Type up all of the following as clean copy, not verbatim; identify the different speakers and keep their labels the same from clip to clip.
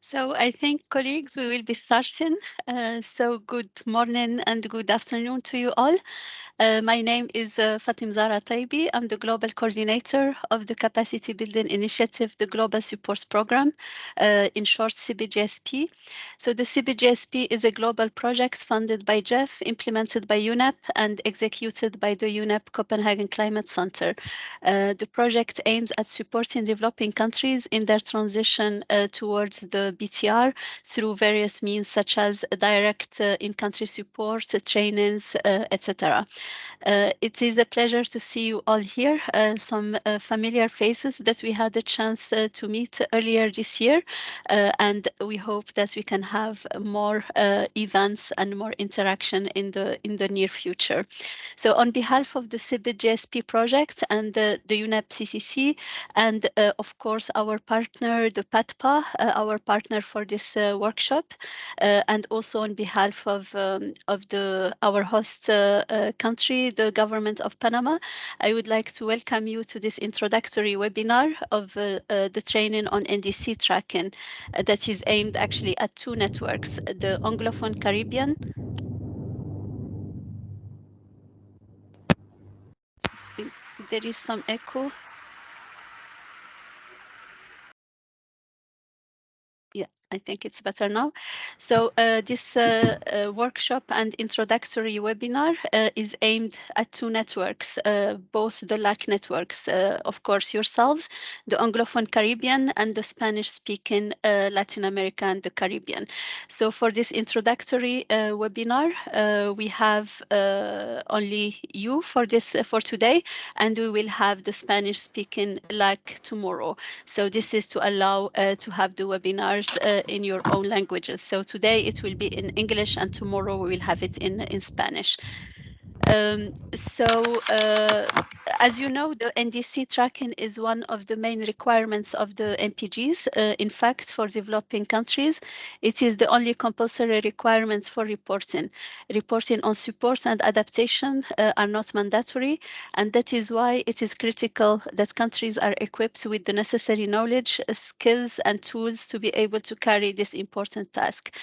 Speaker 1: So I think, colleagues, we will be starting. So good morning and good afternoon to you all. My name is Fatim Zara Taibi. I'm the Global Coordinator of the Capacity Building Initiative, the Global Support Program, in short CBGSP. So the CBGSP is a global project funded by GEF, implemented by UNEP, and executed by the UNEP Copenhagen Climate Center. The project aims at supporting developing countries in their transition towards the BTR through various means such as direct in-country support, trainings, etc. It is a pleasure to see you all here, some familiar faces that we had a chance to meet earlier this year, and we hope that we can have more events and more interaction in the near future. So on behalf of the CIBIT GSP project and the UNEP CCC, and of course our partner, the PATPA, our partner for this workshop, and also on behalf of our host country, the government of Panama, I would like to welcome you to this introductory webinar of the training on NDC tracking that is aimed actually at two networks, the Anglophone Caribbean. There is some echo. Yeah, I think it's better now. So this workshop and introductory webinar is aimed at two networks, both the LAC networks, of course, yourselves, the Anglophone Caribbean and the Spanish-speaking Latin America and the Caribbean. So for this introductory webinar, we have only you for this for today, and we will have the Spanish-speaking LAC tomorrow. So this is to allow to have the webinars in your own languages. So today it will be in English and tomorrow we will have it in Spanish. As you know, the NDC tracking is one of the main requirements of the MPGs. In fact, for developing countries, it is the only compulsory requirements for reporting. Reporting on support and adaptation are not mandatory, and that is why it is critical that countries are equipped with the necessary knowledge, skills, and tools to be able to carry this important task.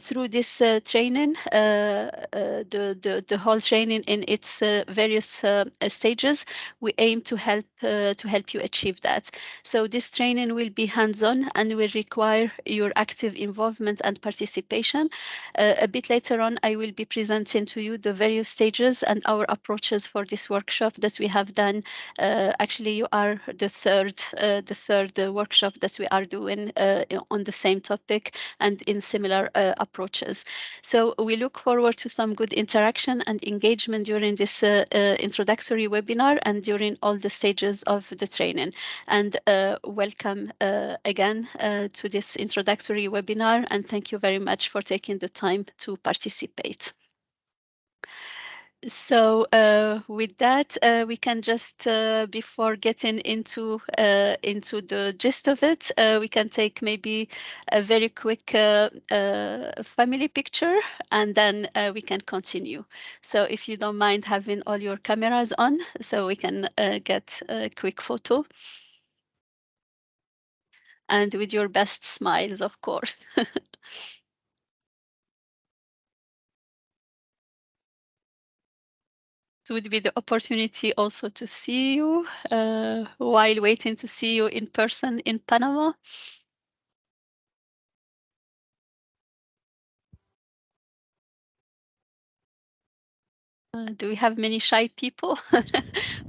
Speaker 1: Through this training, the whole training in its various stages, we aim to help you achieve that. So this training will be hands-on and will require your active involvement and participation. A bit later on, I will be presenting to you the various stages and our approaches for this workshop that we have done. Actually, you are the third workshop that we are doing on the same topic and in similar approaches. So we look forward to some good interaction and engagement during this introductory webinar and during all the stages of the training. And welcome again to this introductory webinar, and thank you very much for taking the time to participate. So with that, we can just, before getting into the gist of it, we can take maybe a very quick family picture, and then we can continue. So if you don't mind having all your cameras on, so we can get a quick photo. And with your best smiles, of course. It would be the opportunity also to see you while waiting to see you in person in Panama. Do we have many shy people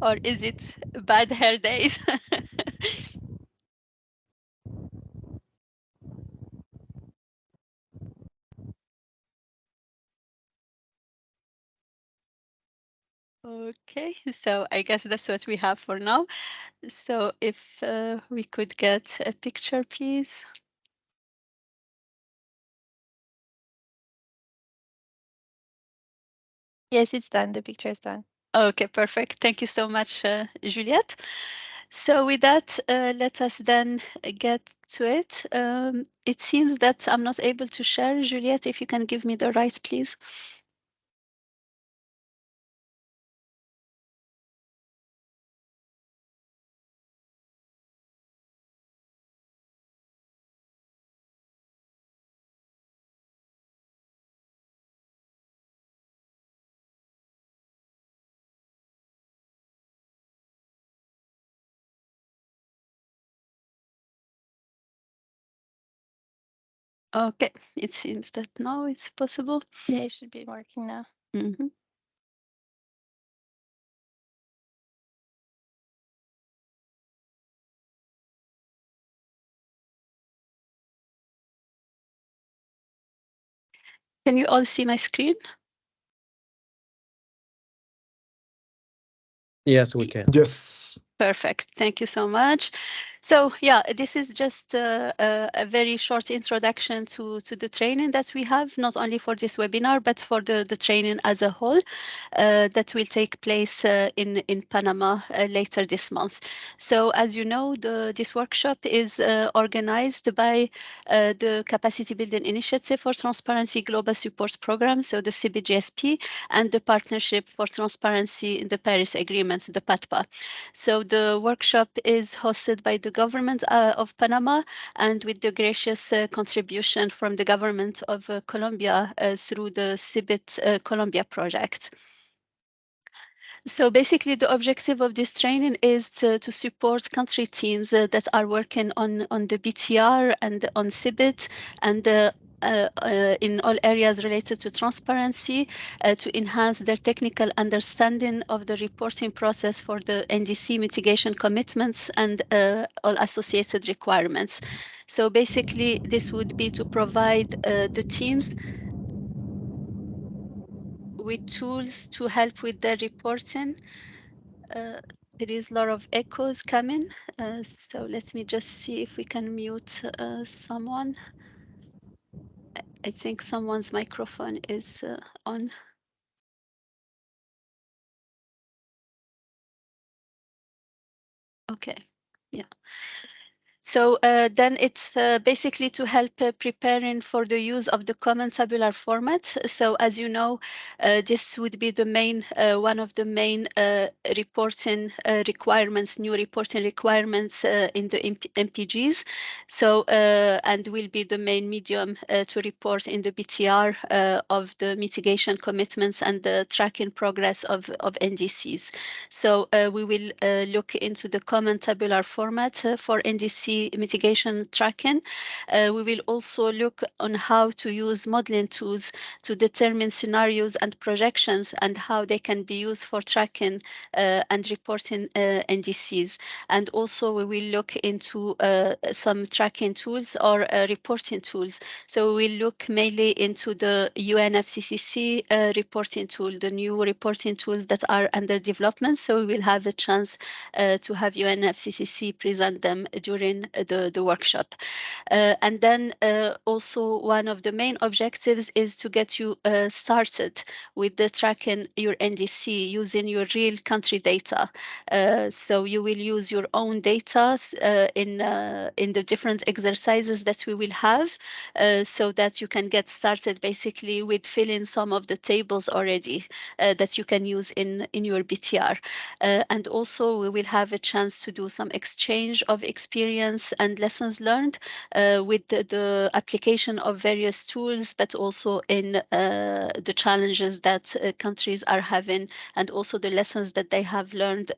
Speaker 1: or is it bad hair days? Okay, so I guess that's what we have for now. So if we could get a picture, please.
Speaker 2: Yes, it's done. The picture is done.
Speaker 1: Okay, perfect. Thank you so much, Juliette. So with that, let us then get to it. It seems that I'm not able to share. Juliette, if you can give me the right, please. Okay, it seems that now it's possible.
Speaker 2: Yeah, it should be working now.
Speaker 1: Mhm. Can you all see my screen?
Speaker 3: Yes, we can.
Speaker 4: Yes.
Speaker 1: Perfect. Thank you so much. So yeah, this is just a very short introduction to the training that we have, not only for this webinar, but for the training as a whole that will take place in Panama later this month. So as you know, this workshop is organized by the Capacity Building Initiative for Transparency Global Support Program, so the CBGSP, and the Partnership for Transparency in the Paris Agreement, the PATPA. So the workshop is hosted by the government of Panama and with the gracious contribution from the government of Colombia through the CIBIT Colombia project. So basically, the objective of this training is to support country teams that are working on the BTR and on CIBIT and in all areas related to transparency to enhance their technical understanding of the reporting process for the NDC mitigation commitments and all associated requirements. So basically, this would be to provide the teams with tools to help with their reporting. There is a lot of echoes coming, so let me just see if we can mute someone. I think someone's microphone is on. Okay, yeah. So then it's basically to help preparing for the use of the common tabular format. So as you know, this would be the main one of the main reporting requirements, new reporting requirements in the MPGs. So and will be the main medium to report in the BTR of the mitigation commitments and the tracking progress of NDCs. So we will look into the common tabular format for NDC mitigation tracking. We will also look on how to use modeling tools to determine scenarios and projections and how they can be used for tracking and reporting NDCs. And also we will look into some tracking tools or reporting tools. So we will look mainly into the UNFCCC reporting tool, the new reporting tools that are under development. So we will have a chance to have UNFCCC present them during the workshop. And then also one of the main objectives is to get you started with the tracking your NDC using your real country data. So you will use your own data in the different exercises that we will have so that you can get started basically with filling some of the tables already that you can use in your BTR. And also we will have a chance to do some exchange of experience and lessons learned with the application of various tools, but also in the challenges that countries are having and also the lessons that they have learned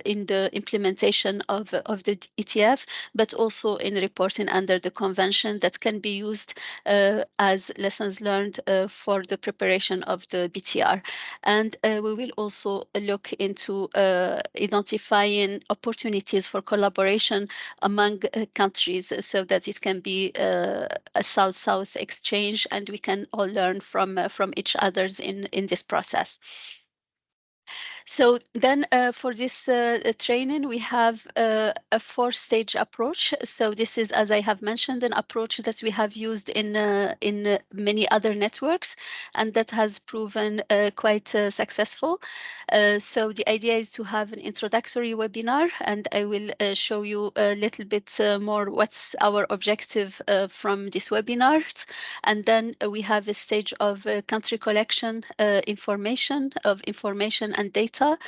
Speaker 1: in the implementation of the ETF, but also in reporting under the convention that can be used as lessons learned for the preparation of the BTR. And we will also look into identifying opportunities for collaboration among countries so that it can be a South-South exchange and we can all learn from each other's in this process. So then for this training, we have a four-stage approach. So this is, as I have mentioned, an approach that we have used in many other networks, and that has proven quite successful. So the idea is to have an introductory webinar, and I will show you a little bit more what's our objective from this webinar. And then we have a stage of country collection information and data data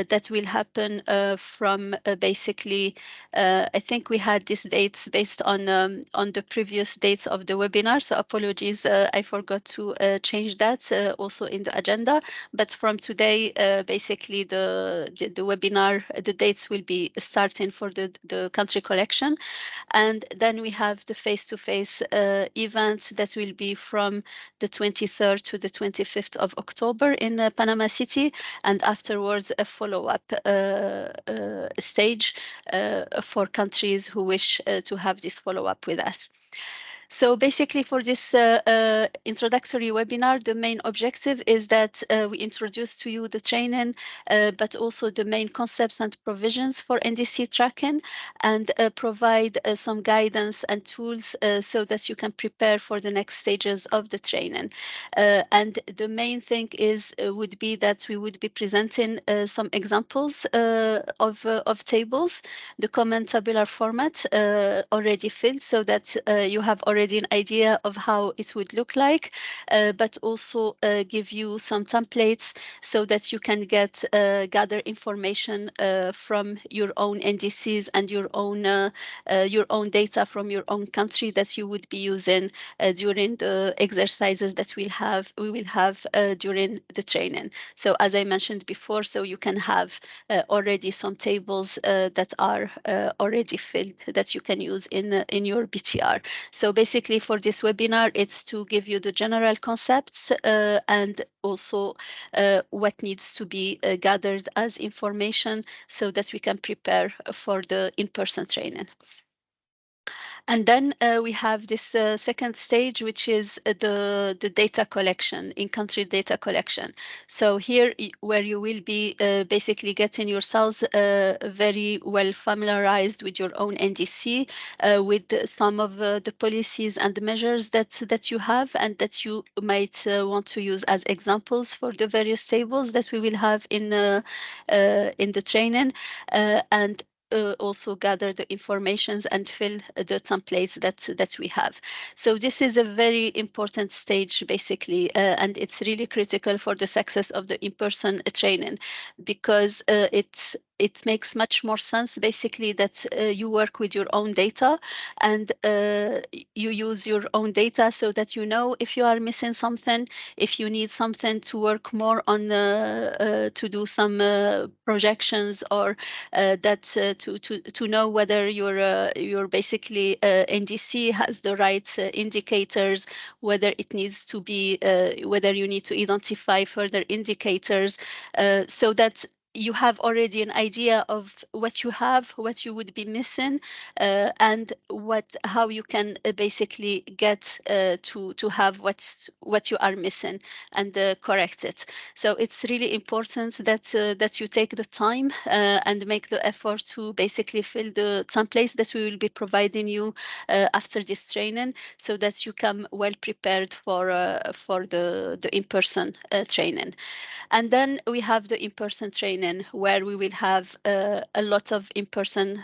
Speaker 1: that will happen from basically, I think we had these dates based on the previous dates of the webinar. So apologies, I forgot to change that also in the agenda. But from today, basically the webinar, the dates will be starting for the country collection. And then we have the face-to-face events that will be from the 23rd to the 25th of October in Panama City, and afterwards a follow-up stage for countries who wish to have this follow-up with us. So basically for this introductory webinar, the main objective is that we introduce to you the training, but also the main concepts and provisions for NDC tracking, and provide some guidance and tools so that you can prepare for the next stages of the training. And the main thing is would be that we would be presenting some examples of tables, the common tabular format already filled, so that you have already an idea of how it would look like, but also give you some templates so that you can gather information from your own NDCs and your own data from your own country that you would be using during the exercises that we will have during the training. So as I mentioned before, so you can have already some tables that are already filled that you can use in your BTR. So basically for this webinar, it's to give you the general concepts and also what needs to be gathered as information so that we can prepare for the in-person training. And then we have this second stage, which is the data collection, in-country data collection. So here, where you will be basically getting yourselves very well familiarized with your own NDC, with some of the policies and the measures that you have and that you might want to use as examples for the various tables that we will have in the training, and also gather the informations and fill the templates that we have. So this is a very important stage, basically, and it's really critical for the success of the in-person training, because it makes much more sense, basically, that you work with your own data and you use your own data so that you know if you are missing something, if you need something to work more on to do some projections, or that to know whether your basically NDC has the right indicators, whether it needs to be whether you need to identify further indicators, so that you have already an idea of what you have, what you would be missing, and how you can basically get to have what you are missing and correct it. So it's really important that you take the time and make the effort to basically fill the templates that we will be providing you after this training, so that you come well prepared for the in-person training. And then we have the in-person training, where we will have a lot of in-person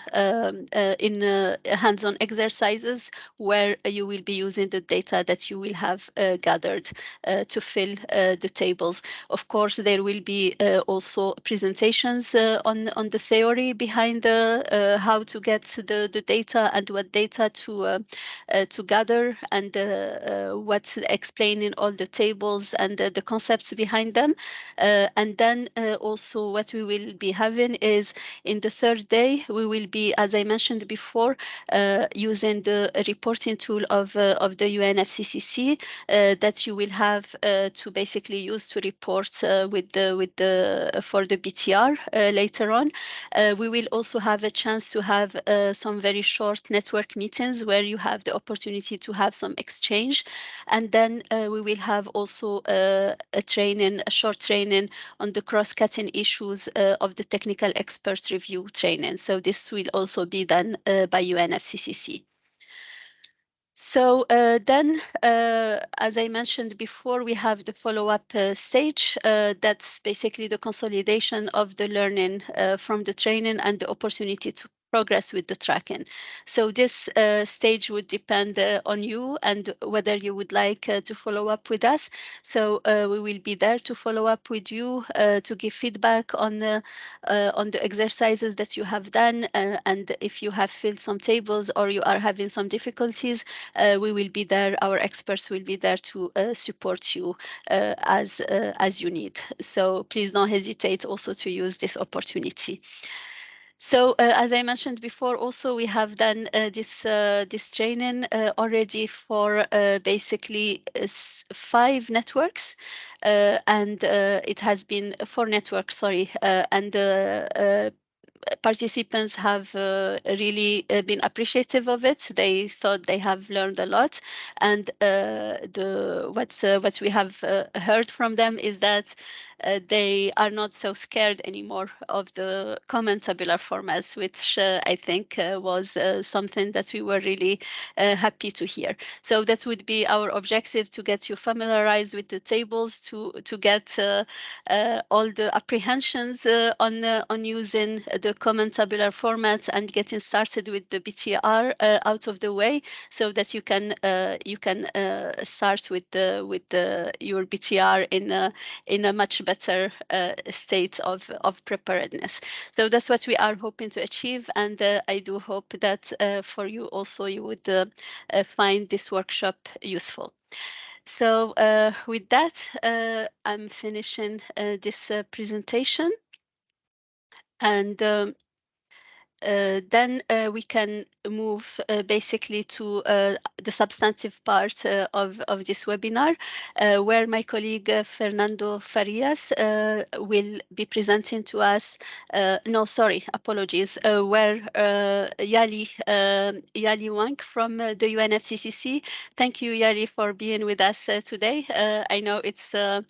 Speaker 1: hands-on exercises, where you will be using the data that you will have gathered to fill the tables. Of course, there will be also presentations on the theory behind how to get the data and what data to gather, and what's explaining all the tables and the concepts behind them. And then also what we will be having is, in the third day, we will be, as I mentioned before, using the reporting tool of the UNFCCC that you will have to basically use to report for the BTR later on. We will also have a chance to have some very short network meetings where you have the opportunity to have some exchange. And then we will have also a short training on the cross-cutting issues of the technical expert review training. So this will also be done by UNFCCC. So then, as I mentioned before, we have the follow-up stage. That's basically the consolidation of the learning from the training and the opportunity progress with the tracking. So this stage would depend on you and whether you would like to follow up with us. So we will be there to follow up with you to give feedback on the exercises that you have done, and if you have filled some tables or you are having some difficulties, we will be there. Our experts will be there to support you as you need. So please don't hesitate also to use this opportunity. So as I mentioned before, also we have done this training already for basically 5 networks, and it has been 4 networks, sorry, and participants have really been appreciative of it. They thought they have learned a lot, and what we have heard from them is that they are not so scared anymore of the common tabular formats, which I think was something that we were really happy to hear. So that would be our objective, to get you familiarized with the tables, to get all the apprehensions on using the common tabular formats and getting started with the BTR out of the way, so that you can start with your BTR in a much better state of preparedness. So that's what we are hoping to achieve, and I do hope that for you also you would find this workshop useful. So with that, I'm finishing this presentation, and then we can move basically to the substantive part of this webinar, where my colleague Fernando Farias will be presenting to us, no, sorry, apologies, where Yali Wang from the UNFCCC. Thank you, Yali, for being with us today. I know it's a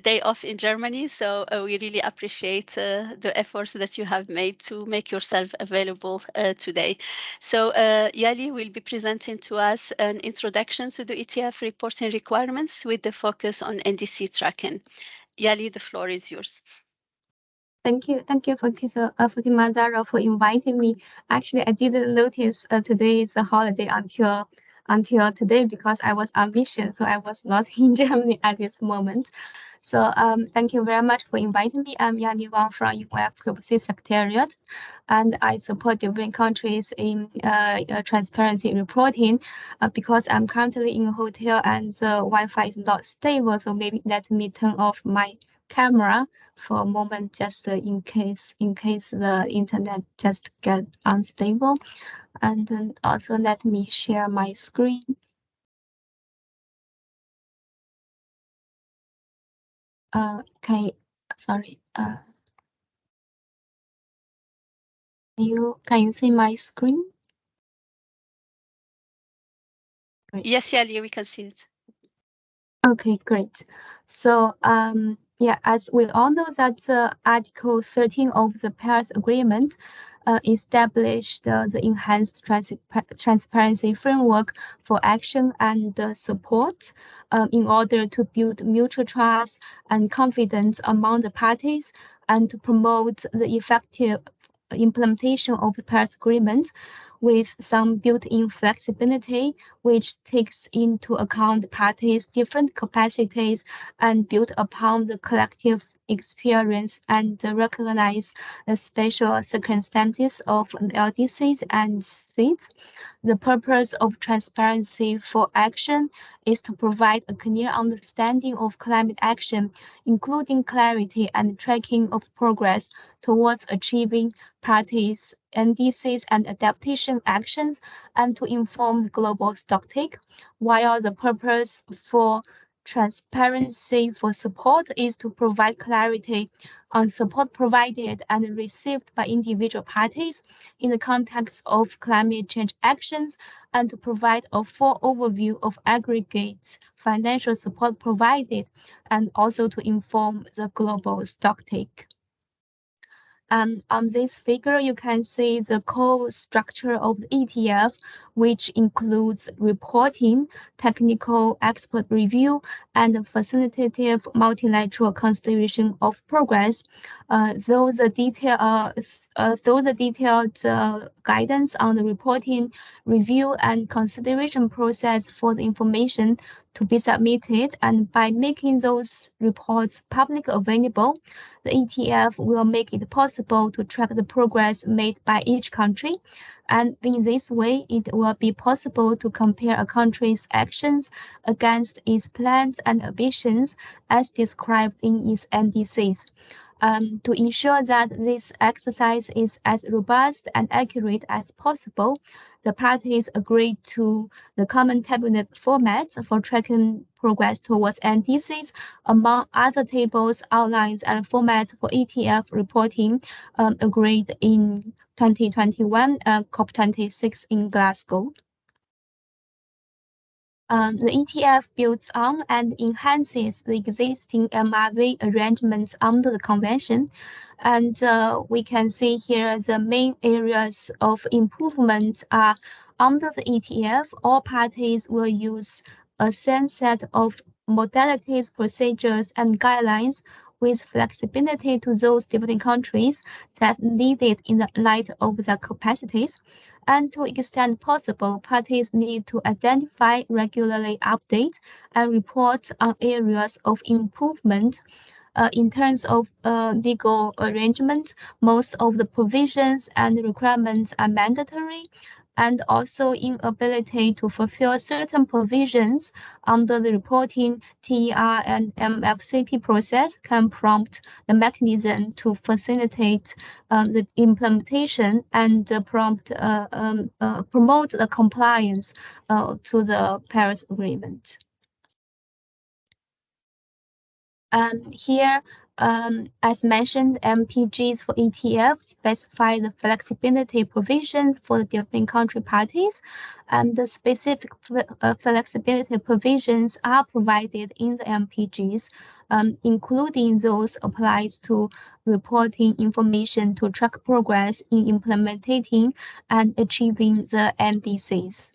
Speaker 1: day off in Germany, so we really appreciate the efforts that you have made to make yourself available today. So Yali will be presenting to us an introduction to the ETF reporting requirements with the focus on NDC tracking. Yali, the floor is yours.
Speaker 3: Thank you, Fatima Zara, for inviting me. Actually, I didn't notice today is a holiday until today, because I was on mission, so I was not in Germany at this moment. So thank you very much for inviting me. I'm Yani Wang from UNF Privacy Secretariat, and I support developing countries in transparency reporting because I'm currently in a hotel and the Wi-Fi is not stable. So maybe let me turn off my camera for a moment, just in case the internet just get unstable. And then also let me share my screen. Okay, sorry. Can you see my screen?
Speaker 1: Great. Yes, Yali, we can see it.
Speaker 3: Okay, great. So yeah, as we all know that Article 13 of the Paris Agreement established the enhanced transparency framework for action and support in order to build mutual trust and confidence among the parties and to promote the effective implementation of the Paris Agreement with some built-in flexibility, which takes into account the parties' different capacities and build upon the collective experience and recognize the special circumstances of LDCs and seats. The purpose of transparency for action is to provide a clear understanding of climate action, including clarity and tracking of progress towards achieving parties' NDCs and adaptation actions, and to inform the global stocktake, while the purpose for transparency for support is to provide clarity on support provided and received by individual parties in the context of climate change actions, and to provide a full overview of aggregate financial support provided, and also to inform the global stocktake. On this figure, you can see the core structure of the ETF, which includes reporting, technical expert review, and facilitative multilateral consideration of progress. Those detail through the detailed guidance on the reporting, review, and consideration process for the information to be submitted, and by making those reports publicly available, the ETF will make it possible to track the progress made by each country. And in this way, it will be possible to compare a country's actions against its plans and ambitions as described in its NDCs. To ensure that this exercise is as robust and accurate as possible, the parties agreed to the common tabular format for tracking progress towards NDCs, among other tables, outlines, and formats for ETF reporting agreed in 2021 COP26 in Glasgow. The ETF builds on and enhances the existing MRV arrangements under the convention. And we can see here the main areas of improvement are under the ETF, all parties will use a same set of modalities, procedures, and guidelines with flexibility to those developing countries that need it in the light of their capacities. And to the extent possible, parties need to identify, regularly update, and report on areas of improvement. In terms of legal arrangement, most of the provisions and requirements are mandatory, and also inability to fulfill certain provisions under the reporting TER and MFCP process can prompt the mechanism to facilitate the implementation and promote the compliance to the Paris Agreement. Here, as mentioned, MPGs for ETF specify the flexibility provisions for the developing country parties, and the specific flexibility provisions are provided in the MPGs, including those applies to reporting information to track progress in implementing and achieving the NDCs.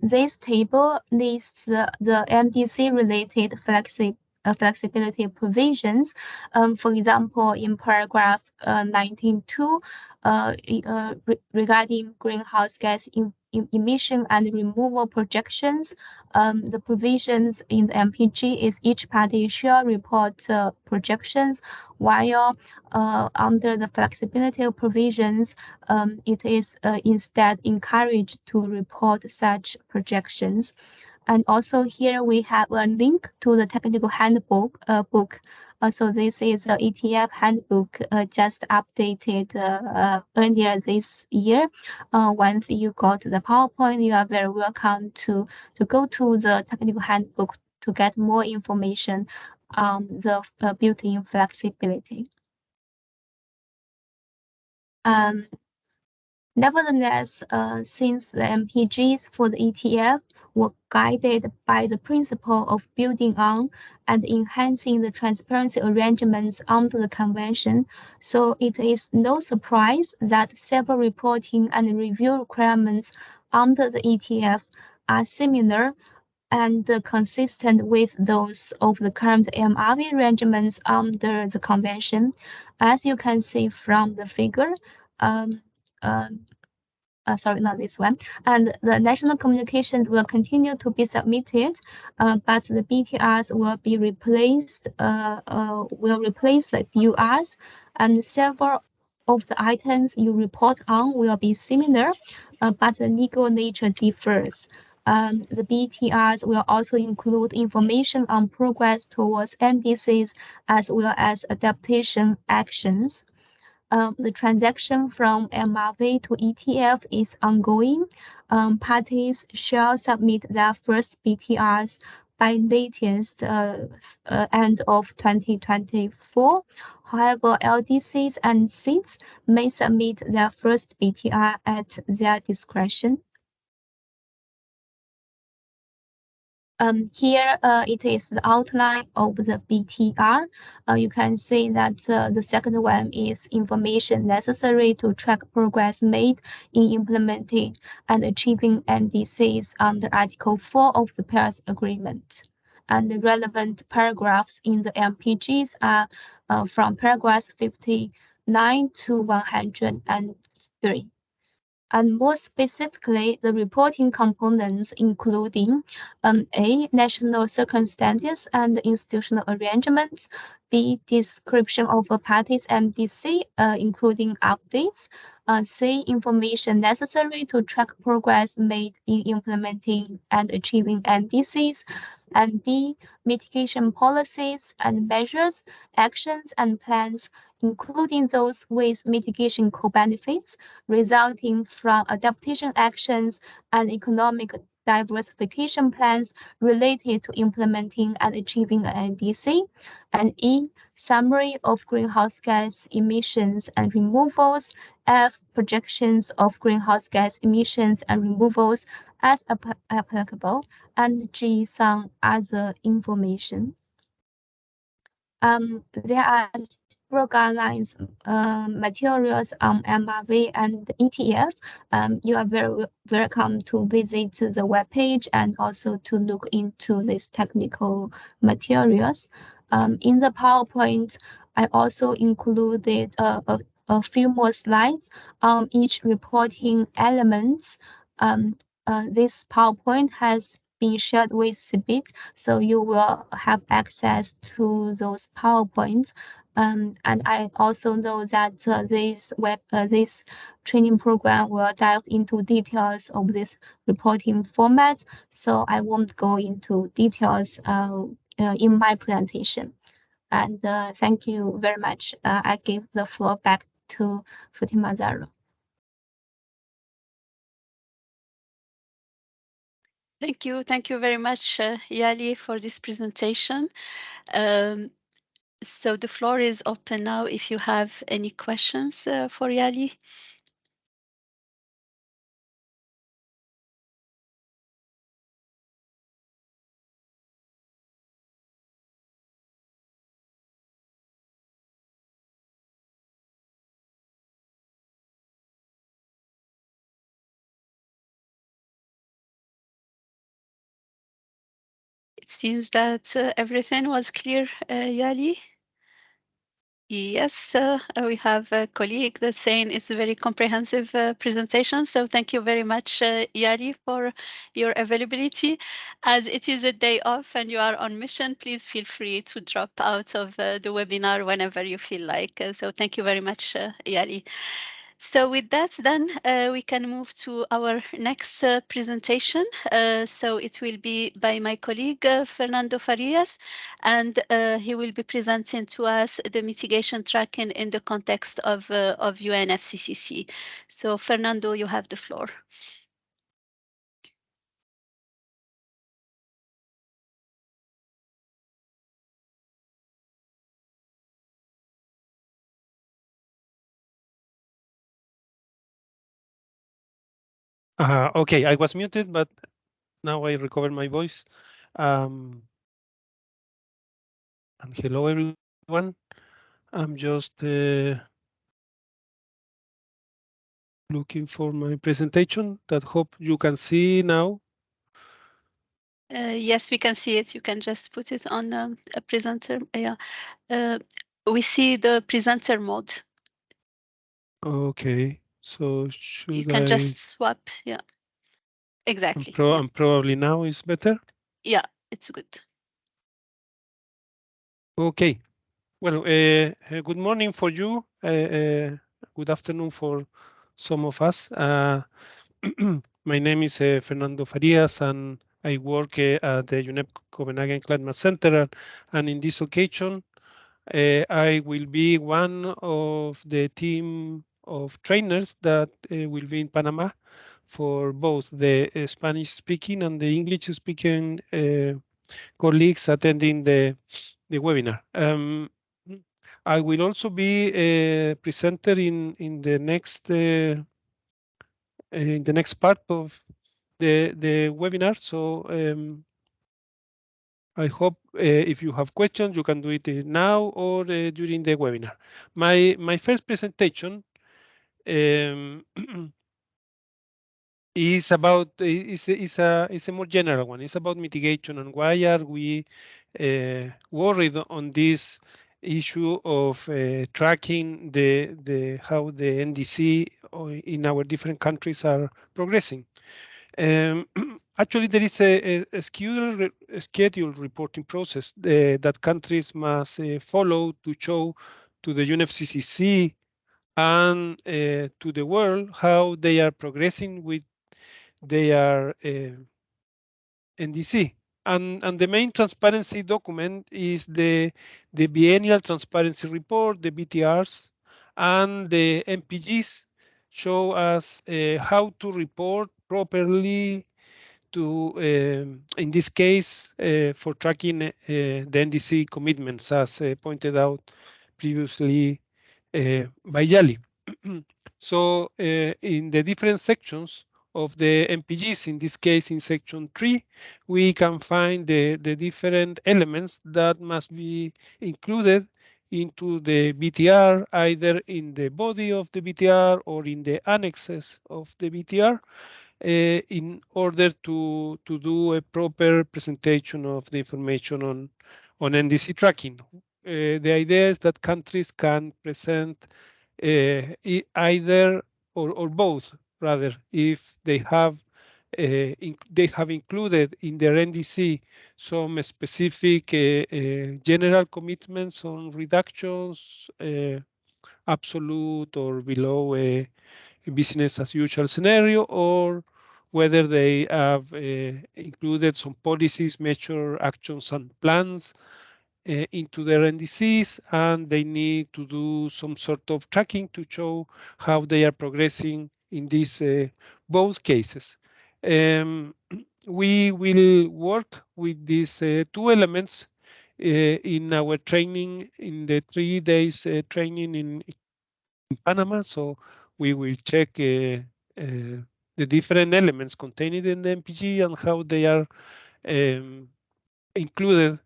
Speaker 3: This table lists the MDC-related flexibility provisions. For example, in paragraph 19.2, regarding greenhouse gas emission and removal projections, the provisions in the MPG is each party shall report projections, while under the flexibility provisions, it is instead encouraged to report such projections. And also here we have a link to the technical handbook. So this is an ETF handbook just updated earlier this year. Once you got the PowerPoint, you are very welcome to go to the technical handbook to get more information on the built-in flexibility. Nevertheless, since the MPGs for the ETF were guided by the principle of building on and enhancing the transparency arrangements under the convention, so it is no surprise that several reporting and review requirements under the ETF are similar and consistent with those of the current MRV arrangements under the convention. As you can see from the figure, sorry, not this one. And the national communications will continue to be submitted, but the BTRs will be replaced, will replace the URs, and several of the items you report on will be similar, but the legal nature differs. The BTRs will also include information on progress towards NDCs as well as adaptation actions. The transaction from MRV to ETF is ongoing. Parties shall submit their first BTRs by latest end of 2024. However, LDCs and SITs may submit their first BTR at their discretion. Here it is the outline of the BTR. You can see that the second one is information necessary to track progress made in implementing and achieving NDCs under Article 4 of the Paris Agreement. And the relevant paragraphs in the MPGs are from paragraphs 59 9 to 103. And more specifically, the reporting components including A, national circumstances and institutional arrangements, B, description of a party's NDC, including updates, C, information necessary to track progress made in implementing and achieving NDCs, and D, mitigation policies and measures, actions and plans, including those with mitigation co-benefits resulting from adaptation actions and economic diversification plans related to implementing and achieving an NDC, and E, summary of greenhouse gas emissions and removals, F, projections of greenhouse gas emissions and removals as applicable, and G, some other information. There are several guidelines, materials on MRV and ETF. You are very welcome to visit the webpage and also to look into these technical materials. In the PowerPoint, I also included a few more slides on each reporting elements. This PowerPoint has been shared with CBIT, so you will have access to those PowerPoints. And I also know that this training program will dive into details of this reporting format, so I won't go into details in my presentation. And thank you very much. I give the floor back to Fatima Zahra.
Speaker 1: Thank you very much, Yali, for this presentation. So the floor is open now if you have any questions for Yali. It seems that everything was clear, Yali. Yes, we have a colleague that's saying it's a very comprehensive presentation. So thank you very much, Yari, for your availability. As it is a day off and you are on mission, please feel free to drop out of the webinar whenever you feel like. So thank you very much, Yali. So with that, then we can move to our next presentation. So it will be by my colleague, Fernando Farias, and he will be presenting to us the mitigation tracking in the context of UNFCCC. So Fernando, you have the floor.
Speaker 4: Okay, I was muted, but now I recovered my voice. And hello, everyone. I'm just looking for my presentation that hope you can see now.
Speaker 1: Yes, we can see it. You can just put it on a presenter. Yeah, we see the presenter mode.
Speaker 4: Okay, so
Speaker 1: You
Speaker 4: should
Speaker 1: can
Speaker 4: I?
Speaker 1: just swap. Yeah, exactly. Yeah.
Speaker 4: And probably now is better.
Speaker 1: Yeah, it's good.
Speaker 4: Okay. Well, good morning for you. Good afternoon for some of us. My name is Fernando Farias, and I work at the UNEP Copenhagen Climate Center. And in this occasion, I will be one of the team of trainers that will be in Panama for both the Spanish-speaking and the English-speaking colleagues attending the webinar. I will also be a presenter in the next part of the webinar. So I hope if you have questions, you can do it now or during the webinar. My first presentation is about is a more general one. It's about mitigation and why are we worried on this issue of tracking how the NDC in our different countries are progressing. Actually, there is a scheduled reporting process that countries must follow to show to the UNFCCC and to the world how they are progressing with their NDC. And the main transparency document is the biennial transparency report, the BTRs, and the MPGs show us how to report properly to, in this case, for tracking the NDC commitments, as pointed out previously by Yali. So in the different sections of the MPGs, in this case in section 3, we can find the different elements that must be included into the BTR, either in the body of the BTR or in the annexes of the BTR, in order to do a proper presentation of the information on NDC tracking. The idea is that countries can present either or both, rather, if they have included in their NDC some specific general commitments on reductions, absolute or below a business as usual scenario, or whether they have included some policies, measure, actions, and plans into their NDCs, and they need to do some sort of tracking to show how they are progressing in these both cases. We will work with these two elements in our training, in the 3 days training in Panama. So we will check the different elements contained in the MPG and how they are included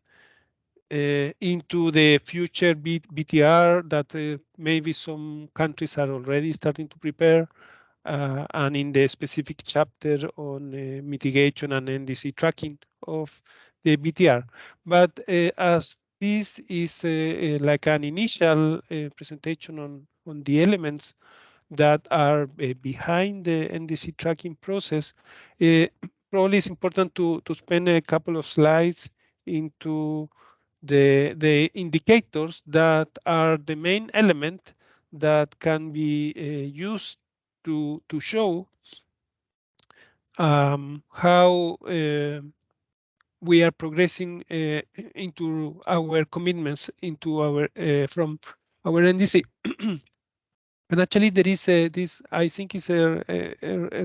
Speaker 4: into the future BTR that maybe some countries are already starting to prepare, and in the specific chapter on mitigation and NDC tracking of the BTR. But as this is like an initial presentation on the elements that are behind the NDC tracking process, probably it's important to spend a couple of slides into the indicators that are the main element that can be used to show how we are progressing into our commitments into our from our NDC. And actually, there is this, I think, is a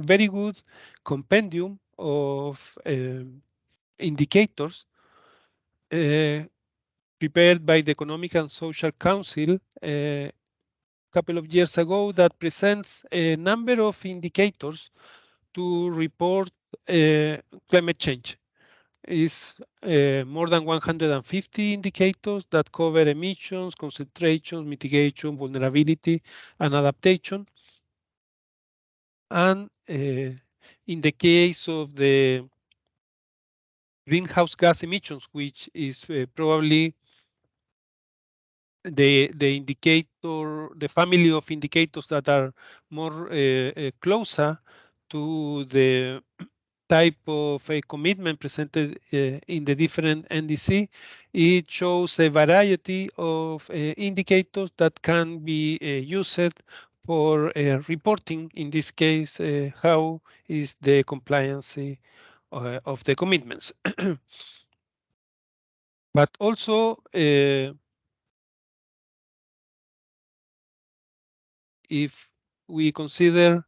Speaker 4: very good compendium of indicators prepared by the Economic and Social Council a couple of years ago that presents a number of indicators to report climate change. Is more than 150 indicators that cover emissions, concentrations, mitigation, vulnerability, and adaptation. And in the case of the greenhouse gas emissions, which is probably the indicator, the family of indicators that are more closer to the type of a commitment presented in the different NDC, it shows a variety of indicators that can be used for reporting, in this case, how is the compliance of the commitments. But also, if we consider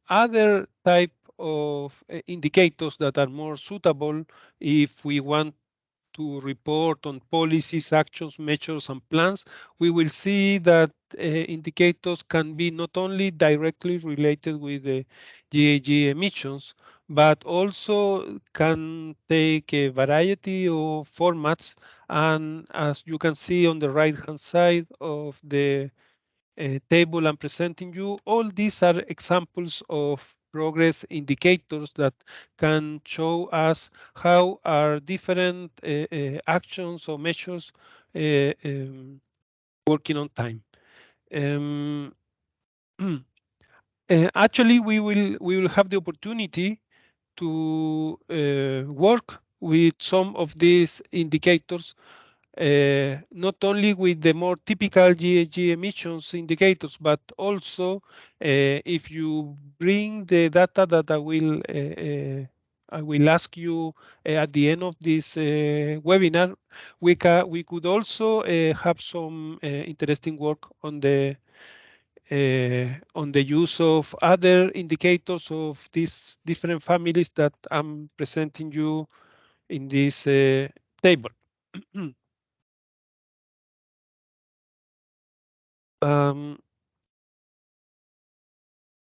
Speaker 4: other type of indicators that are more suitable if we want to report on policies, actions, measures, and plans, we will see that indicators can be not only directly related with the GHG emissions, but also can take a variety of formats. And as you can see on the right-hand side of the table I'm presenting you, all these are examples of progress indicators that can show us how our different actions or measures working on time. Actually, we will have the opportunity to work with some of these indicators, not only with the more typical GHG emissions indicators, but also if you bring the data that I will ask you at the end of this webinar, we could also have some interesting work on the use of other indicators of these different families that I'm presenting you in this table.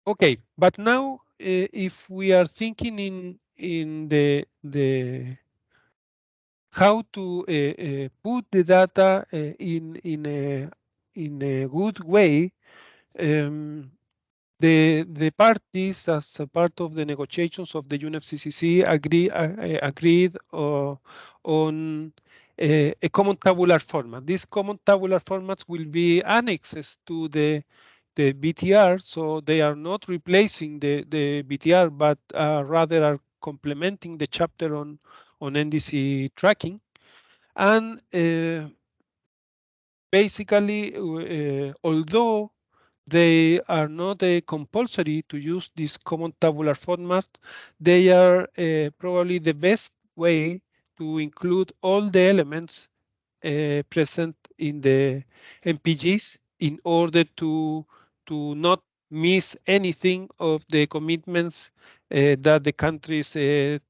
Speaker 4: Okay, but now if we are thinking in the how to put the data in a good way, the parties, as a part of the negotiations of the UNFCCC, agreed on a common tabular format. These common tabular formats will be annexes to the BTR, so they are not replacing the BTR, but rather are complementing the chapter on NDC tracking. And basically, although they are not compulsory to use this common tabular format, they are probably the best way to include all the elements present in the MPGs in order to not miss anything of the commitments that the countries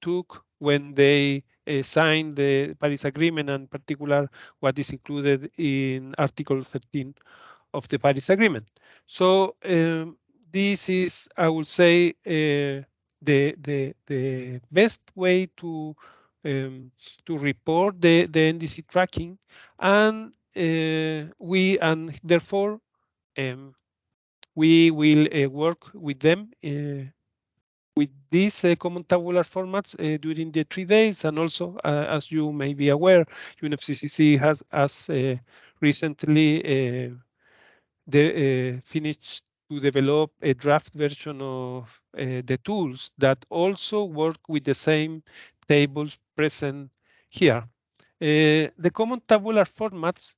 Speaker 4: took when they signed the Paris Agreement, and in particular what is included in Article 13 of the Paris Agreement. So this is, I would say, the best way to report the NDC tracking, and therefore we will work with them with these common tabular formats during the 3 days. And also, as you may be aware, UNFCCC has recently finished to develop a draft version of the tools that also work with the same tables present here. The common tabular formats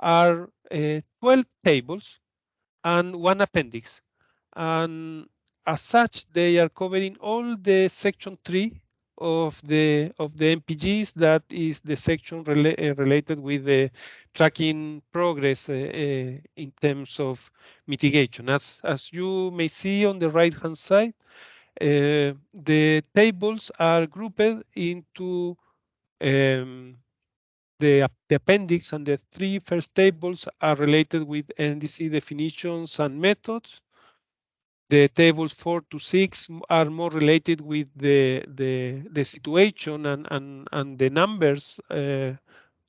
Speaker 4: are 12 tables and one appendix. And as such, they are covering all the section 3 of the MPGs. That is the section related with the tracking progress in terms of mitigation. As you may see on the right hand side, the tables are grouped into the appendix, and the 3 first tables are related with NDC definitions and methods. The tables 4 to 6 are more related with the situation and the numbers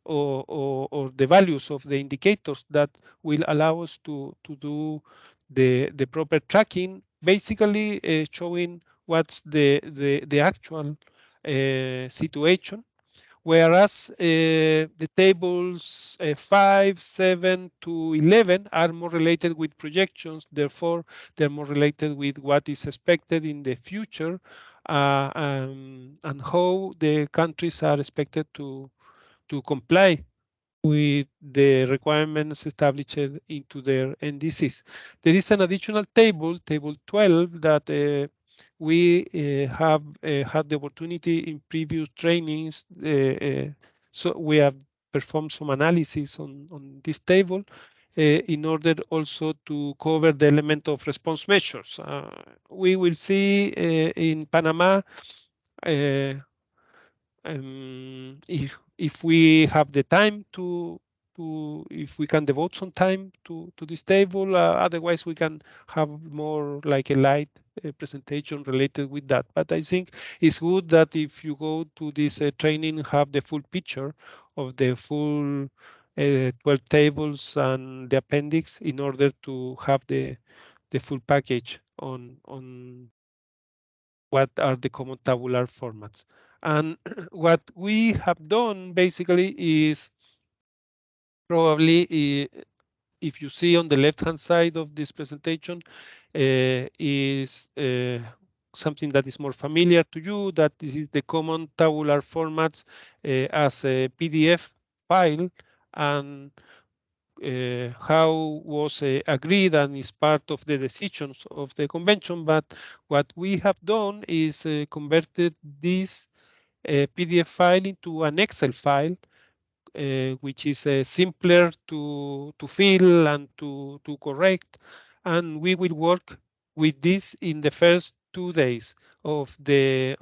Speaker 4: or the values of the indicators that will allow us to do the proper tracking, basically showing what's the actual situation. Whereas the tables 5, 7 to 11 are more related with projections. Therefore, they're more related with what is expected in the future and how the countries are expected to comply with the requirements established into their NDCs. There is an additional table, table 12, that we have had the opportunity in previous trainings. So we have performed some analysis on this table in order also to cover the element of response measures. We will see in Panama if we have the time if we can devote some time to this table. Otherwise, we can have more like a light presentation related with that. But I think it's good that if you go to this training, have the full picture of the full 12 tables and the appendix in order to have the full package on what are the common tabular formats. And what we have done basically is probably if you see on the left-hand side of this presentation is something that is more familiar to you, that this is the common tabular formats as a PDF file, and how was agreed and is part of the decisions of the convention. But what we have done is converted this PDF file into an Excel file, which is simpler to fill and to correct. And we will work with this in the first 2 days of the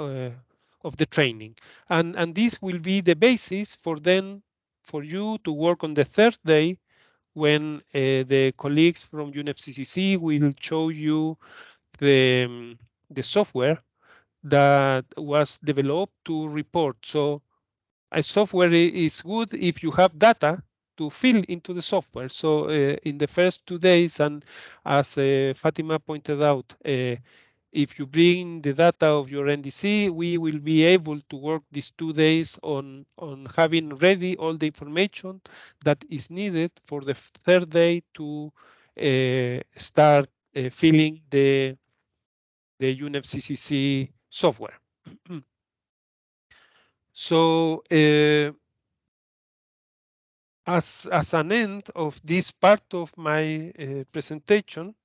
Speaker 4: training. And this will be the basis for you to work on the third day, when the colleagues from UNFCCC will show you the software that was developed to report. So a software is good if you have data to fill into the software. So in the first 2 days, and as Fatima pointed out, if you bring the data of your NDC, we will be able to work these 2 days on having ready all the information that is needed for the third day to start filling the UNFCCC software. So as an end of this part of my presentation,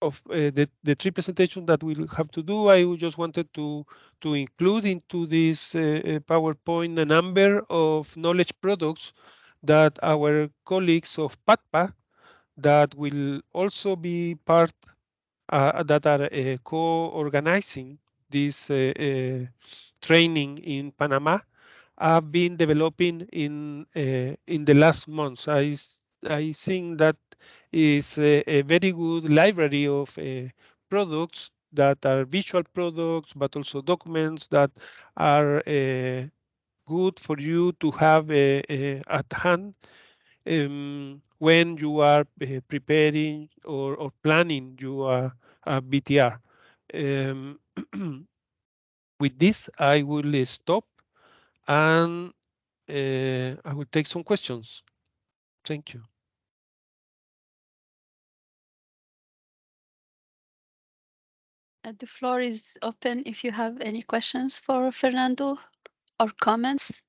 Speaker 4: of the three presentations that we'll have to do, I just wanted to include into this PowerPoint a number of knowledge products that our colleagues of PATPA that will also be part that are co-organizing this training in Panama have been developing in the last months. I think that is a very good library of products that are visual products, but also documents that are good for you to have at hand when you are preparing or planning your BTR. With this, I will stop, and I will take some questions. Thank you.
Speaker 1: The floor is open if you have any questions for Fernando or comments.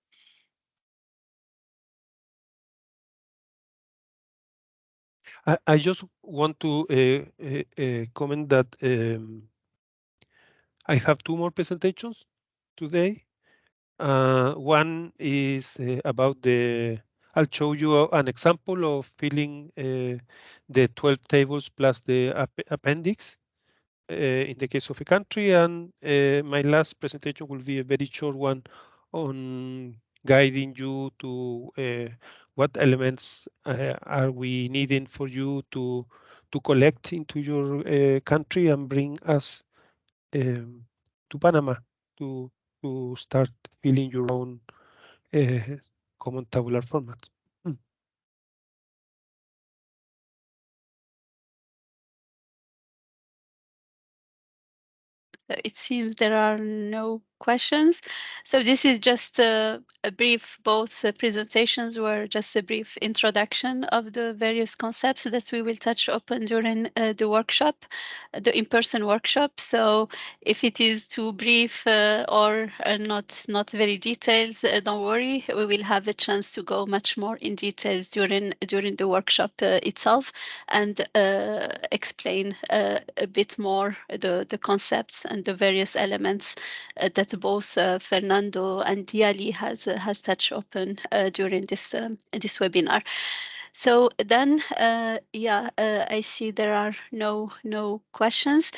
Speaker 4: I just want to comment that I have two more presentations today. One is about I'll show you an example of filling the 12 tables plus the appendix in the case of a country. And my last presentation will be a very short one on guiding you to what elements are we needing for you to collect into your country and bring us to Panama to start filling your own common tabular format.
Speaker 1: It seems there are no questions. So this is just a brief, both presentations were just a brief introduction of the various concepts that we will touch upon during the workshop, the in-person workshop. So if it is too brief or not very detailed, don't worry, we will have a chance to go much more in details during the workshop itself, and explain a bit more the concepts and the various elements that both Fernando and Diali has touched upon during this webinar. So then, I see there are no questions.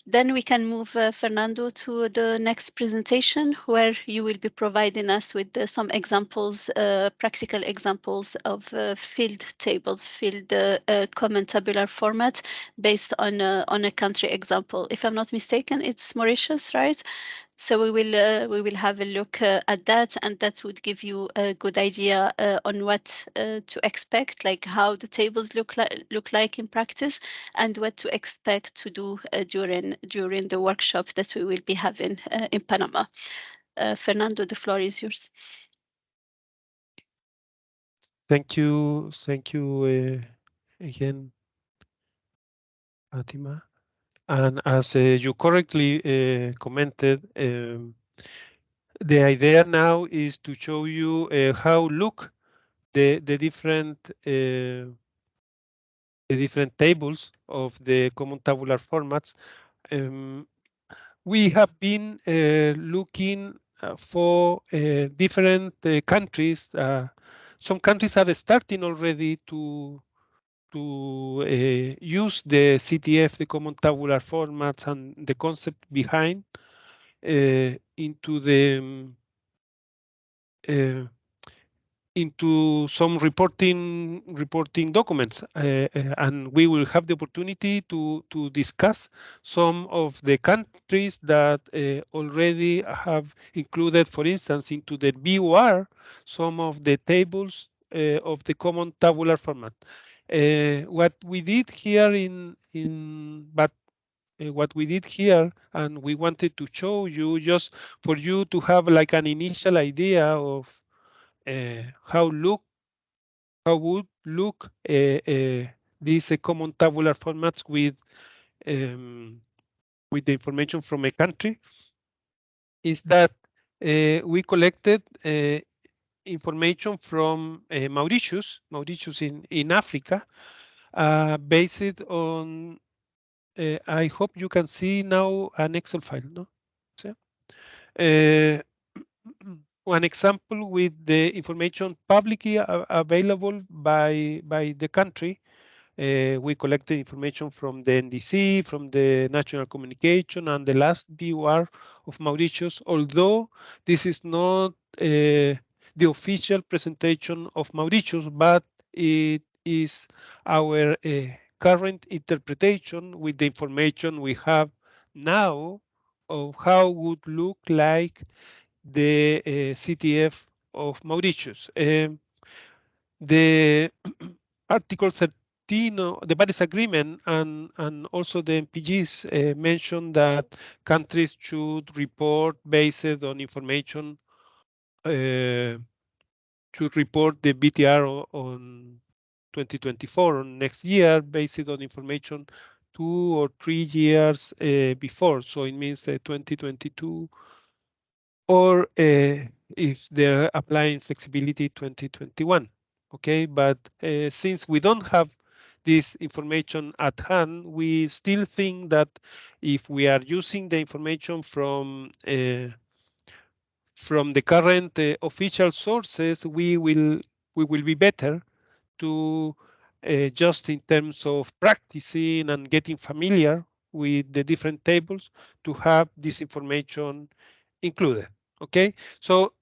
Speaker 1: Then we can move, Fernando, to the next presentation, where you will be providing us with some examples, practical examples of filled tables, filled common tabular format based on a country example. If I'm not mistaken, it's Mauritius, right? So we will have a look at that, and that would give you a good idea on what to expect, like how the tables look like in practice, and what to expect to do during the workshop that we will be having in Panama. Fernando, the floor is yours.
Speaker 4: Thank you again, Fatima. And as you correctly commented, the idea now is to show you how look the different tables of the common tabular formats. We have been looking for different countries. Some countries are starting already to use the CTF, the common tabular formats, and the concept behind into the uh, into some reporting documents, and we will have the opportunity to discuss some of the countries that already have included, for instance, into the BOR some of the tables of the common tabular format. What we did here what we did here, and we wanted to show you just for you to have like an initial idea of how would look these common tabular formats with the information from a country, is that we collected information from Mauritius in Africa, based on I hope you can see now an Excel file, no? So, one example with the information publicly available by the country. We collected information from the NDC, from the National Communication, and the last BOR of Mauritius, although this is not the official presentation of Mauritius, but it is our current interpretation with the information we have now of how would look like the CTF of Mauritius. The Article 13 of the Paris Agreement and also the MPGs mention that countries should report based on information, should report the BTR on 2024, on next year, based on information 2 or 3 years before. So it means 2022, or if they're applying flexibility 2021. Okay, but since we don't have this information at hand, we still think that if we are using the information from the current official sources, we will be better to just in terms of practicing and getting familiar with the different tables, to have this information included. Okay, so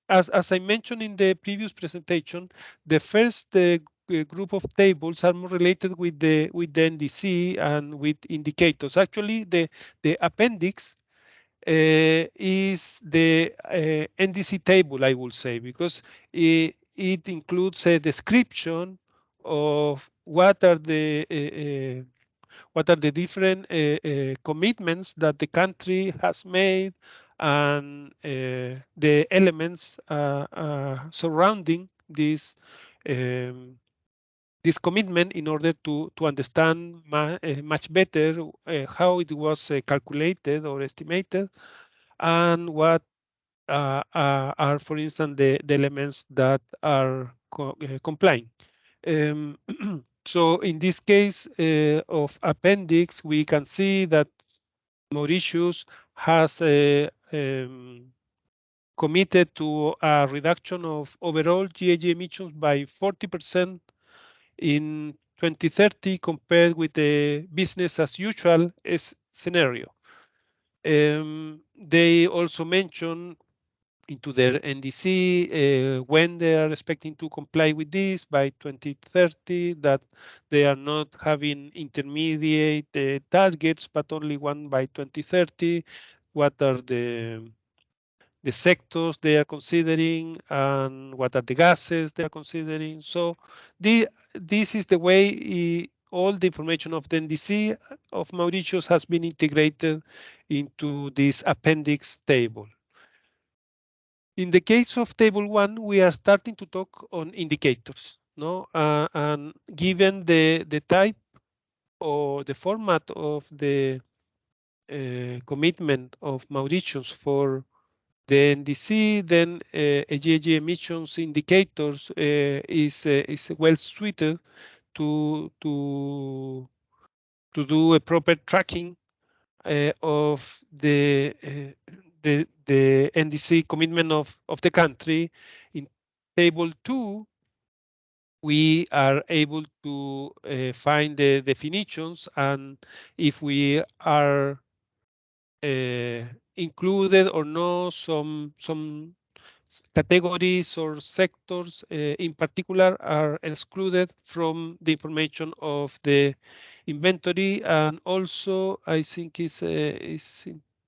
Speaker 4: as I mentioned in the previous presentation, the first group of tables are more related with the NDC and with indicators. Actually, the appendix is the NDC table, I will say, because it includes a description of what are the different commitments that the country has made, and the elements surrounding this commitment, in order to understand much better how it was calculated or estimated, and what are, for instance, the elements that are complying. So in this case of appendix, we can see that Mauritius has committed to a reduction of overall GHG emissions by 40% in 2030, compared with the business as usual scenario. They also mention into their NDC when they are expecting to comply with this by 2030, that they are not having intermediate targets, but only one by 2030, what are the sectors they are considering and what are the gases they are considering. So this is the way all the information of the NDC of Mauritius has been integrated into this appendix table. In the case of table 1, we are starting to talk on indicators, no? And given the type or the format of the commitment of Mauritius for the NDC, then GHG emissions indicators is well suited to do a proper tracking of the NDC commitment of the country. In table 2, we are able to find the definitions, and if we are included or no some categories or sectors in particular are excluded from the information of the inventory. And also, I think it's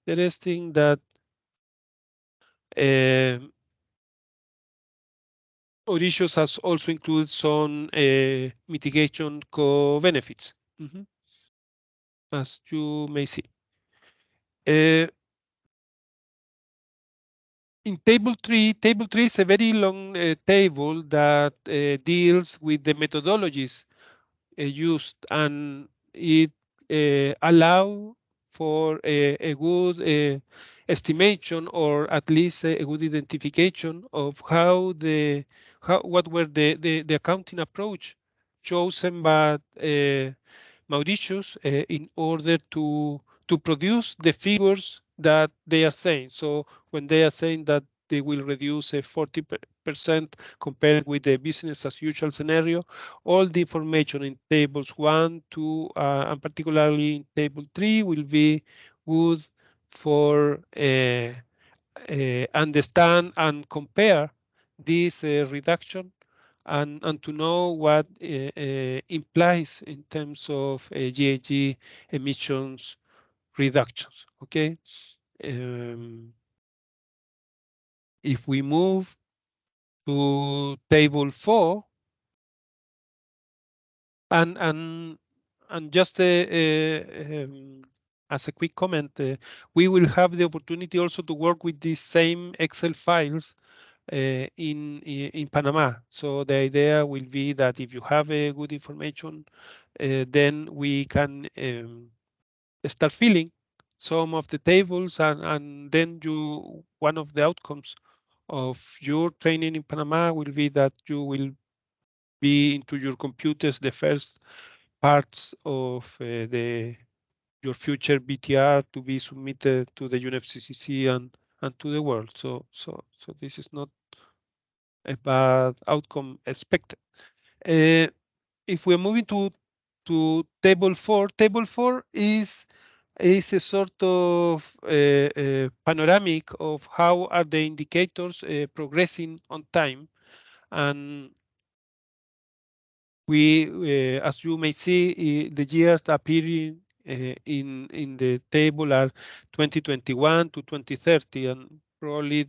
Speaker 4: interesting that Mauritius has also included some mitigation co-benefits, as you may see. In table 3 is a very long table that deals with the methodologies used, and it allow for a good estimation, or at least a good identification of what were the accounting approach chosen by Mauritius in order to produce the figures that they are saying. So when they are saying that they will reduce a 40% compared with the business as usual scenario, all the information in tables 1, 2, and particularly in table 3 will be good for understand and compare this reduction, and to know what implies in terms of GHG emissions reductions. Okay. If we move to table 4, and just as a quick comment, we will have the opportunity also to work with these same Excel files in Panama. So the idea will be that if you have a good information, then we can start filling some of the tables, and then one of the outcomes of your training in Panama will be that you will be into your computers the first parts of your future BTR to be submitted to the UNFCCC and to the world. So this is not a bad outcome expected. If we're moving to table 4, table 4 is a sort of panoramic of how are the indicators progressing on time. And we, as you may see, the years appearing in the table are 2021 to 2030, and probably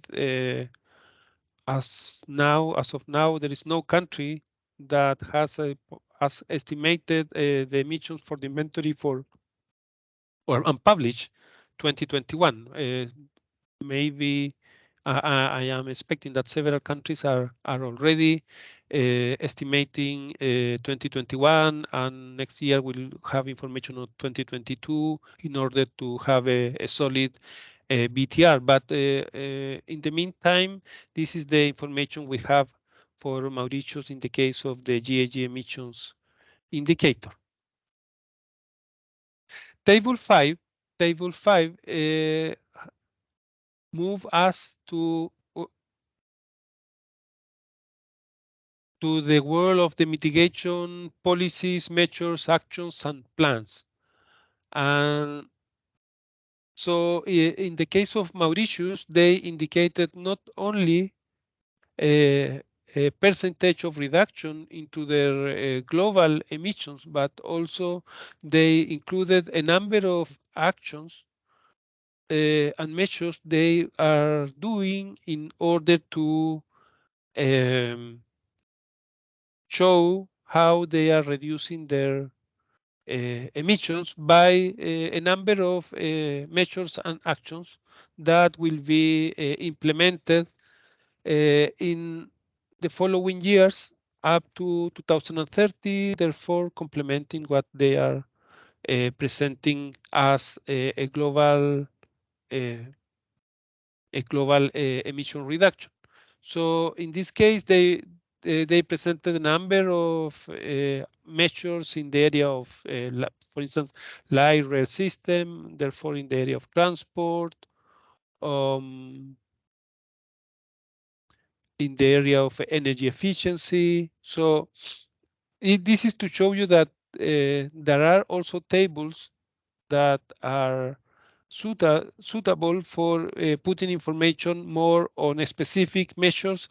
Speaker 4: as of now, there is no country that has estimated the emissions for the inventory for or unpublished 2021. Maybe I am expecting that several countries are already estimating 2021, and next year we'll have information on 2022 in order to have a solid BTR. But in the meantime, this is the information we have for Mauritius in the case of the GHG emissions indicator. Table 5 move us to the world of the mitigation policies, measures, actions, and plans. And so in the case of Mauritius, they indicated not only a percentage of reduction into their global emissions, but also they included a number of actions and measures they are doing in order to show how they are reducing their emissions by a number of measures and actions that will be implemented in the following years up to 2030, therefore complementing what they are presenting as a global emission reduction. So in this case, they presented a number of measures in the area of, for instance, light rail system, therefore in the area of transport, in the area of energy efficiency. So this is to show you that there are also tables that are suitable for putting information more on specific measures.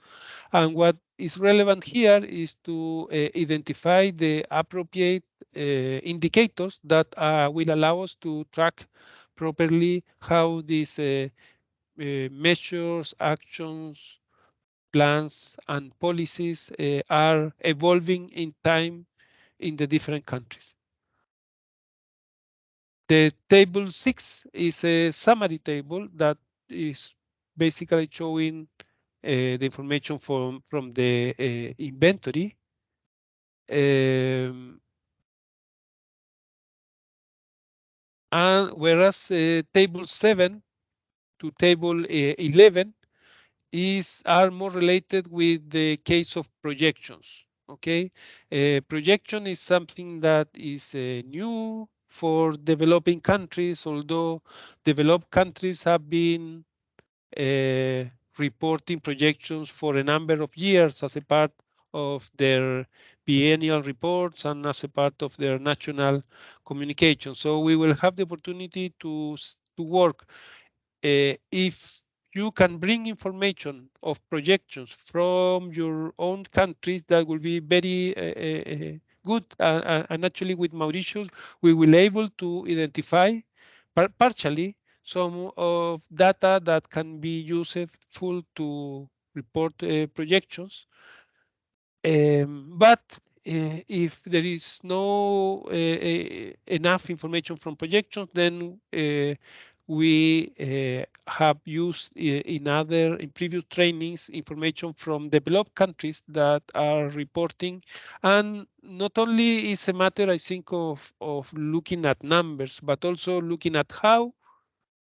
Speaker 4: And what is relevant here is to identify the appropriate indicators that will allow us to track properly how these measures, actions, plans, and policies are evolving in time in the different countries. The table 6 is a summary table that is basically showing the information from the inventory. And whereas table 7 to table 11 are more related with the case of projections. Okay, projection is something that is new for developing countries, although developed countries have been uh, reporting projections for a number of years as a part of their biennial reports and as a part of their national communication. So we will have the opportunity to work if you can bring information of projections from your own countries, that will be very good. And actually with Mauritius, we will able to identify partially some of data that can be useful to report projections. But if there is no enough information from projections, then we have used in previous trainings information from developed countries that are reporting. And not only is a matter, I think, of looking at numbers, but also looking at how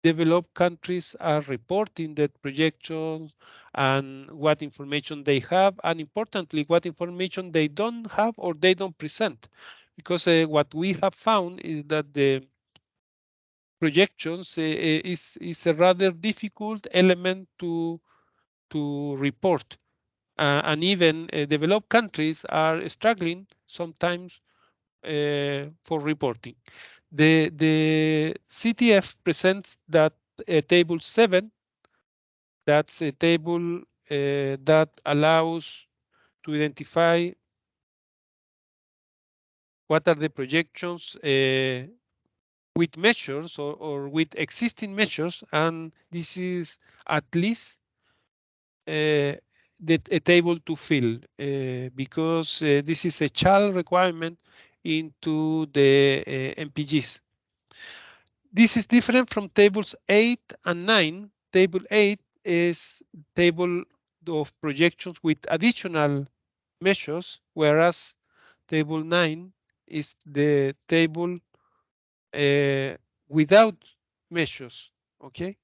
Speaker 4: developed countries are reporting their projections and what information they have, and importantly, what information they don't have or they don't present. Because what we have found is that the projections is a rather difficult element to report. And even developed countries are struggling sometimes for reporting. The CTF presents that table 7. That's a table that allows to identify what are the projections with measures or with existing measures. And this is at least a table to fill because this is a child requirement into the MPGs. This is different from tables 8 and 9. Table 8 is table of projections with additional measures, whereas table 9 is the table without measures. Okay.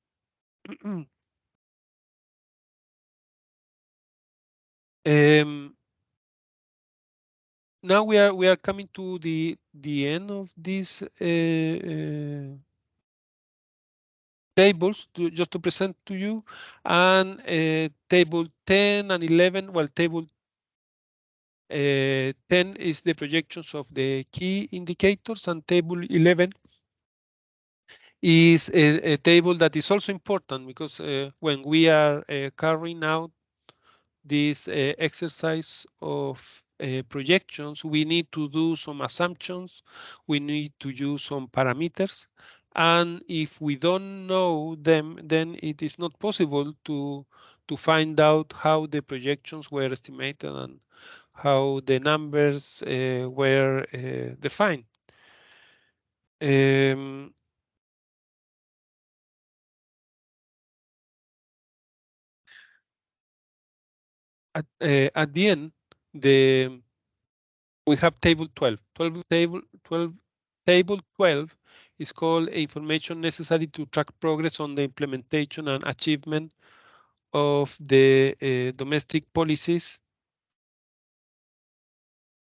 Speaker 4: Now we are coming to the end of this tables just to present to you. And table 10 and 11, well, table 10 is the projections of the key indicators, and table 11 is a table that is also important because when we are carrying out this exercise of projections, we need to do some assumptions, we need to use some parameters, And if we don't know them, then it is not possible to find out how the projections were estimated and how the numbers were defined. At the end, we have table 12. Table 12 is called information necessary to track progress on the implementation and achievement of the domestic policies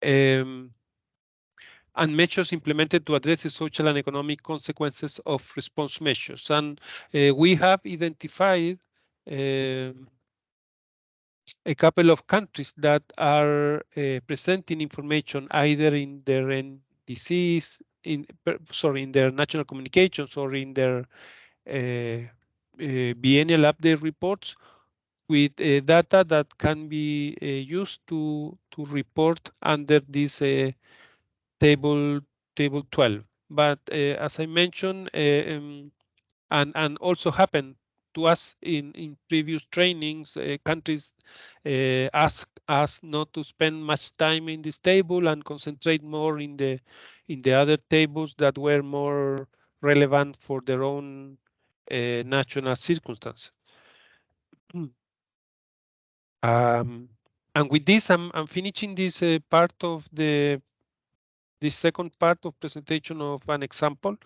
Speaker 4: and measures implemented to address the social and economic consequences of response measures. And we have identified a couple of countries that are presenting information either in their NDCs, in their national communications or in their biennial update reports with data that can be used to report under this table 12. But as I mentioned, and also happened to us in previous trainings, countries ask us not to spend much time in this table and concentrate more in the other tables that were more relevant for their own national circumstances. And with this, I'm finishing this part of this second part of presentation of an example.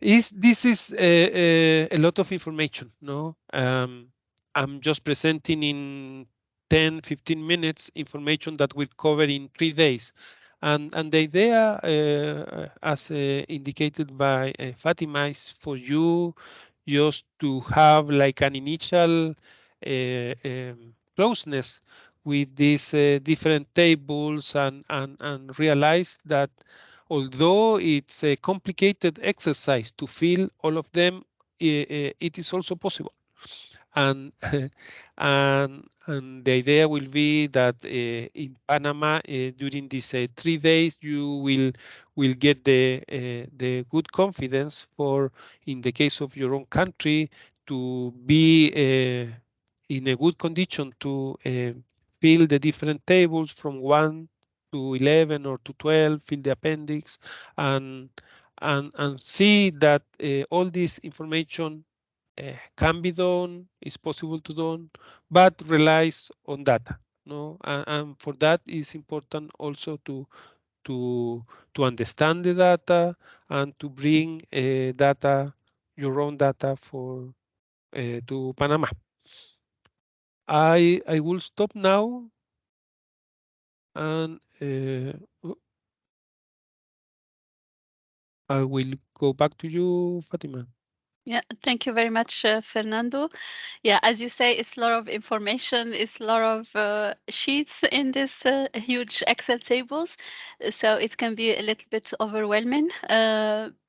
Speaker 4: This is a lot of information, no? I'm just presenting in 10, 15 minutes information that we'll cover in 3 days. And the idea, as indicated by Fatima, is for you just to have like an initial closeness with these different tables and realize that although it's a complicated exercise to fill all of them, it is also possible. And and the idea will be that in Panama during these 3 days you will get the good confidence for, in the case of your own country, to be in a good condition to fill the different tables from 1 to 11 or to 12, fill the appendix, and see that all this information can be done, is possible to done, but relies on data. No, and for that it's important also to understand the data and to bring data, your own data for to Panama. I will stop now and I will go back to you, Fatima.
Speaker 1: Yeah, thank you very much, Fernando. Yeah, as you say, it's a lot of information, it's a lot of sheets in this huge Excel tables, so it can be a little bit overwhelming.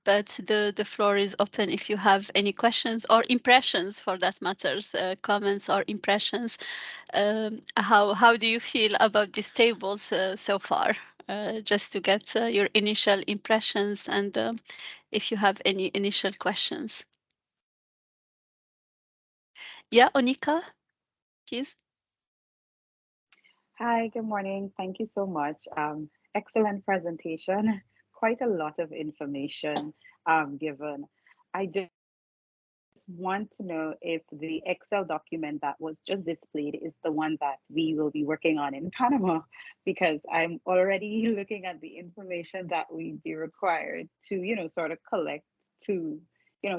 Speaker 1: But the floor is open if you have any questions or impressions, for that matters, comments or impressions. How do you feel about these tables so far? Just to get your initial impressions and if you have any initial questions. Yeah, Onika, please.
Speaker 5: Hi, good morning. Thank you so much. Excellent presentation. Quite a lot of information given. I just want to know if the Excel document that was just displayed is the one that we will be working on in Panama, because I'm already looking at the information that we'd be required to, sort of collect to,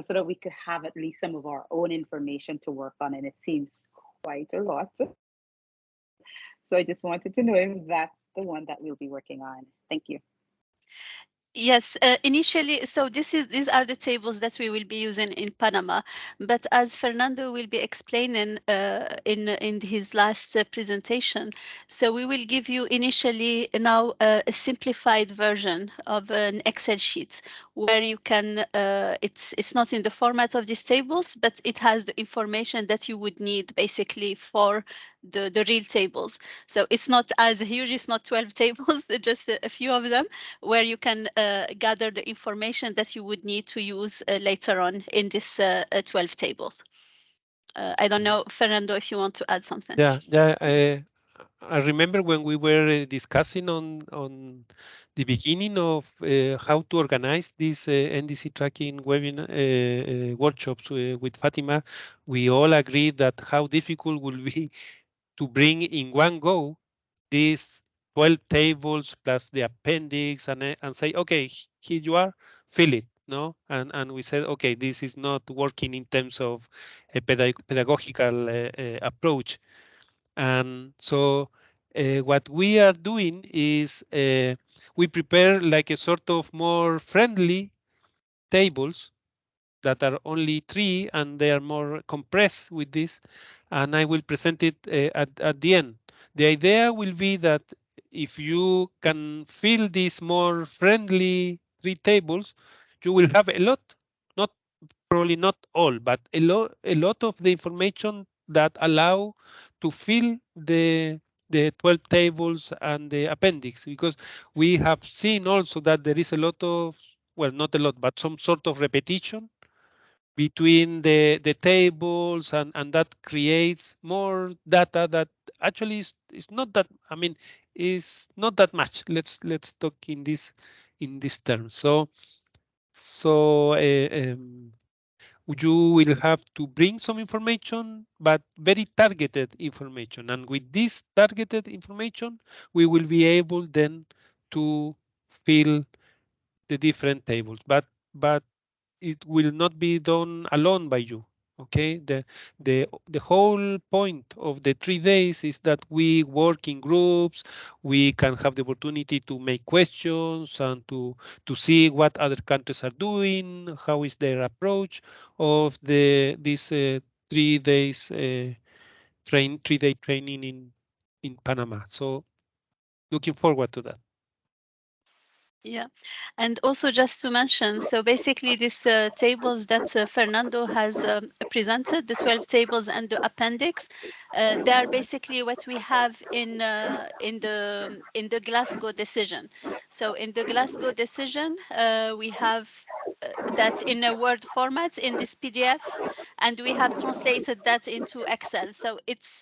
Speaker 5: so that we could have at least some of our own information to work on. And it seems quite a lot. So I just wanted to know if that's the one that we'll be working on. Thank you.
Speaker 1: Yes, initially, so these are the tables that we will be using in Panama. But as Fernando will be explaining in his last presentation, so we will give you initially now a simplified version of an Excel sheet where you can, it's not in the format of these tables, but it has the information that you would need basically for the real tables. So it's not as huge, it's not 12 tables, just a few of them, where you can gather the information that you would need to use later on in this 12 tables. I don't know, Fernando, if you want to add something.
Speaker 4: Yeah. I remember when we were discussing on the beginning of how to organize these NDC tracking webinar workshops with Fatima, we all agreed that how difficult will be to bring in one go these 12 tables plus the appendix and say, okay, here you are, fill it. No, and we said, okay, this is not working in terms of a pedagogical approach. And so what we are doing is we prepare like a sort of more friendly tables that are only 3 and they are more compressed with this. And I will present it at the end. The idea will be that if you can fill these more friendly 3 tables, you will have a lot, not probably not all, but a lot of the information that allow to fill the 12 tables and the appendix, because we have seen also that there is a lot of, well, not a lot, but some sort of repetition between the tables, and that creates more data that actually is not that, I mean, is not that much. Let's talk in this terms. So you will have to bring some information, but very targeted information. And with this targeted information, we will be able then to fill the different tables. But it will not be done alone by you. Okay, the whole point of the 3 days is that we work in groups. We can have the opportunity to make questions and to see what other countries are doing, how is their approach of this 3 days 3-day training in Panama. So looking forward to that.
Speaker 1: Yeah, and also just to mention, so basically these tables that Fernando has presented, the 12 tables and the appendix, they are basically what we have in the Glasgow decision. So in the Glasgow decision, we have that in a Word format in this PDF, and we have translated that into Excel. So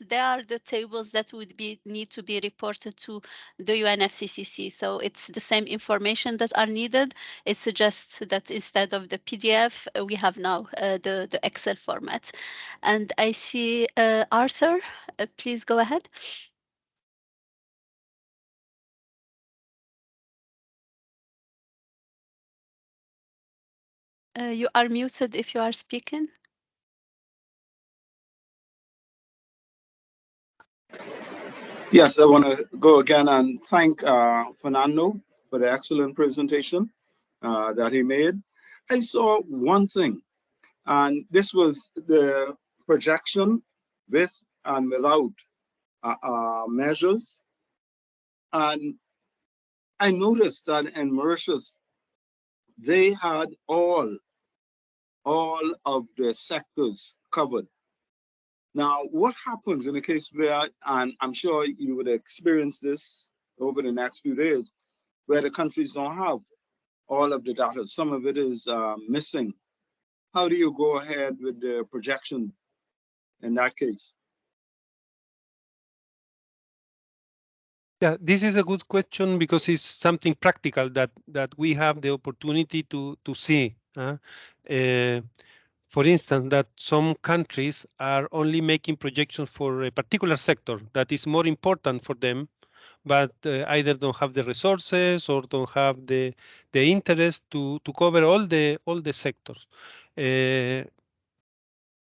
Speaker 1: they are the tables that would need to be reported to the UNFCCC. So it's the same information that are needed. It's just that instead of the PDF, we have now the Excel format. And I see Arthur, please go ahead. You are muted if you are speaking.
Speaker 6: Yes, I want to go again and thank Fernando for the excellent presentation that he made. I saw one thing, and this was the projection with and without measures. And I noticed that in Mauritius, they had all of the sectors covered. Now, what happens in a case where, and I'm sure you would experience this over the next few days, where the countries don't have all of the data, some of it is missing. How do you go ahead with the projection in that case?
Speaker 4: Yeah, this is a good question because it's something practical that we have the opportunity to see. For instance, that some countries are only making projections for a particular sector that is more important for them, but either don't have the resources or don't have the interest to cover all the sectors.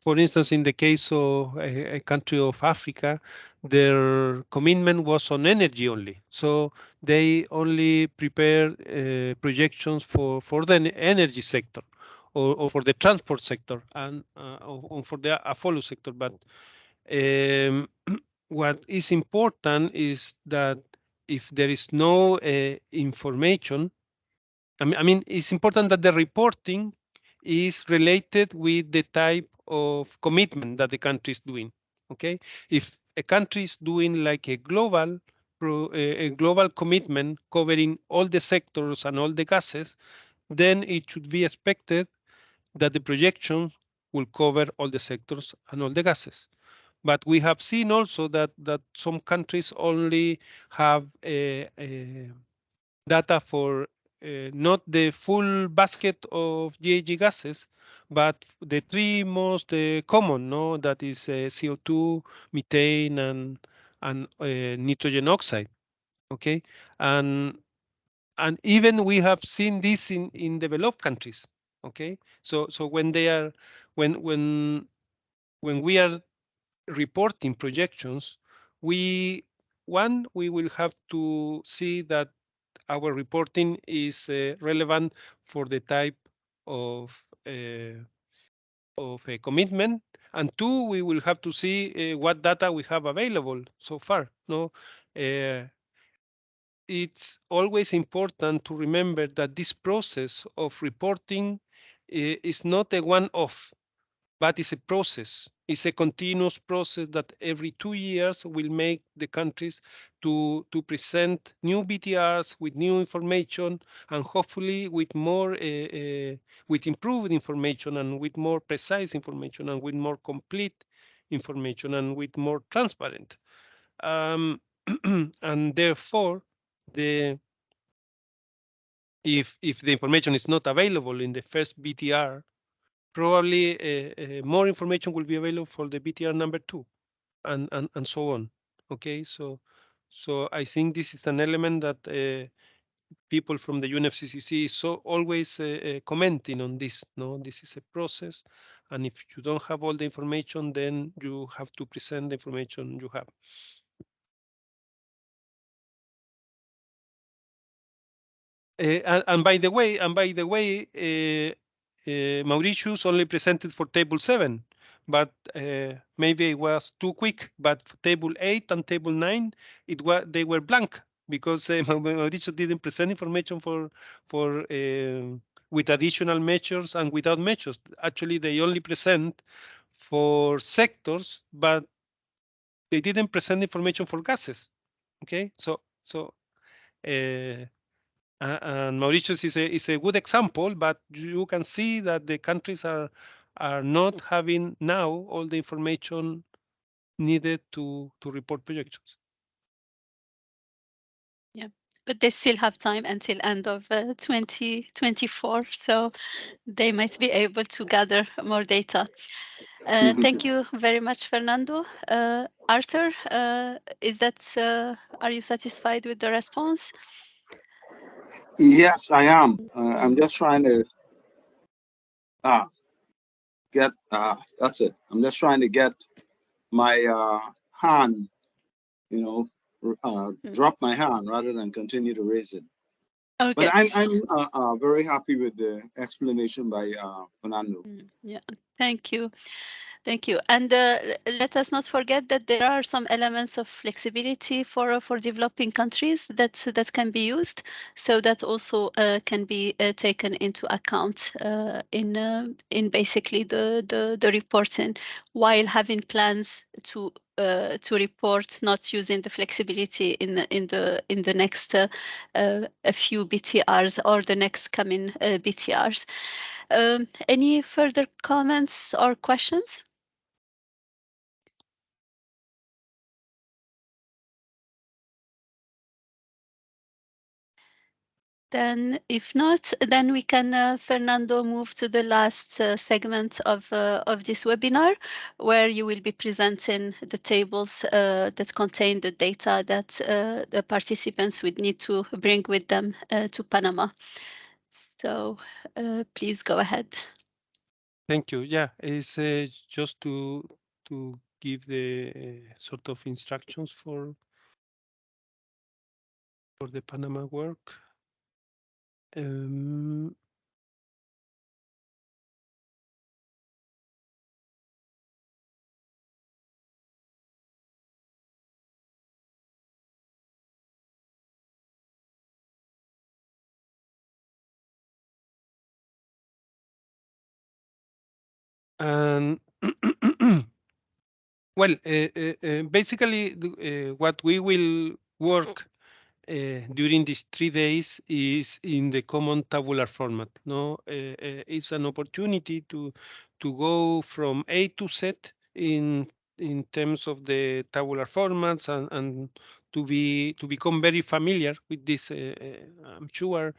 Speaker 4: For instance, in the case of a country of Africa, their commitment was on energy only. So they only prepare projections for the energy sector or for the transport sector and or for the follow sector. But um, what is important is that if there is no information, I mean, it's important that the reporting is related with the type of commitment that the country is doing. Okay, if a country is doing like a global commitment covering all the sectors and all the gases, then it should be expected that the projection will cover all the sectors and all the gases. But we have seen also that some countries only have a data for not the full basket of GHG gases, but the three most common, no, that is CO2, methane, and nitrogen oxide. Okay, and even we have seen this in developed countries. Okay, so when they are when we are reporting projections, we will have to see that our reporting is relevant for the type of a commitment, and two, we will have to see what data we have available so far. No, it's always important to remember that this process of reporting is not a one-off, but it's a process. It's a continuous process that every 2 years will make the countries to present new BTRs with new information, and hopefully with more with improved information, and with more precise information, and with more complete information, and with more transparent. Um, and therefore, the if the information is not available in the first BTR, probably more information will be available for the BTR number 2, and so on. Okay, so I think this is an element that people from the UNFCCC is so always commenting on this. No, this is a process, and if you don't have all the information, then you have to present the information you have. And by the way, Mauritius only presented for table 7, but maybe it was too quick. But for table 8 and table 9, they were blank, because Mauritius didn't present information for with additional measures and without measures. Actually, they only present for sectors, but they didn't present information for gases. Okay, so. And Mauritius is a good example, but you can see that the countries are not having now all the information needed to report projections.
Speaker 1: Yeah, but they still have time until end of 2024, so they might be able to gather more data. Thank you very much, Fernando. Arthur, are you satisfied with the response?
Speaker 6: Yes, I am. I'm just trying to get, that's it. I'm just trying to get my hand, you know, drop my hand rather than continue to raise it.
Speaker 1: Okay.
Speaker 6: But I'm very happy with the explanation by Fernando.
Speaker 1: Yeah, thank you. Thank you. And let us not forget that there are some elements of flexibility for developing countries that can be used. So that also can be taken into account in basically the reporting, while having plans to report, not using the flexibility in the next a few BTRs or the next coming BTRs. Any further comments or questions? Then, if not, then we can, Fernando, move to the last segment of this webinar, where you will be presenting the tables that contain the data that the participants would need to bring with them to Panama. So please go ahead.
Speaker 4: Thank you. Yeah, it's just to give the sort of instructions for the Panama work. And well, basically, what we will work during these 3 days is in the common tabular format. No, it's an opportunity to go from A to Z in terms of the tabular formats and to become very familiar with this. I'm sure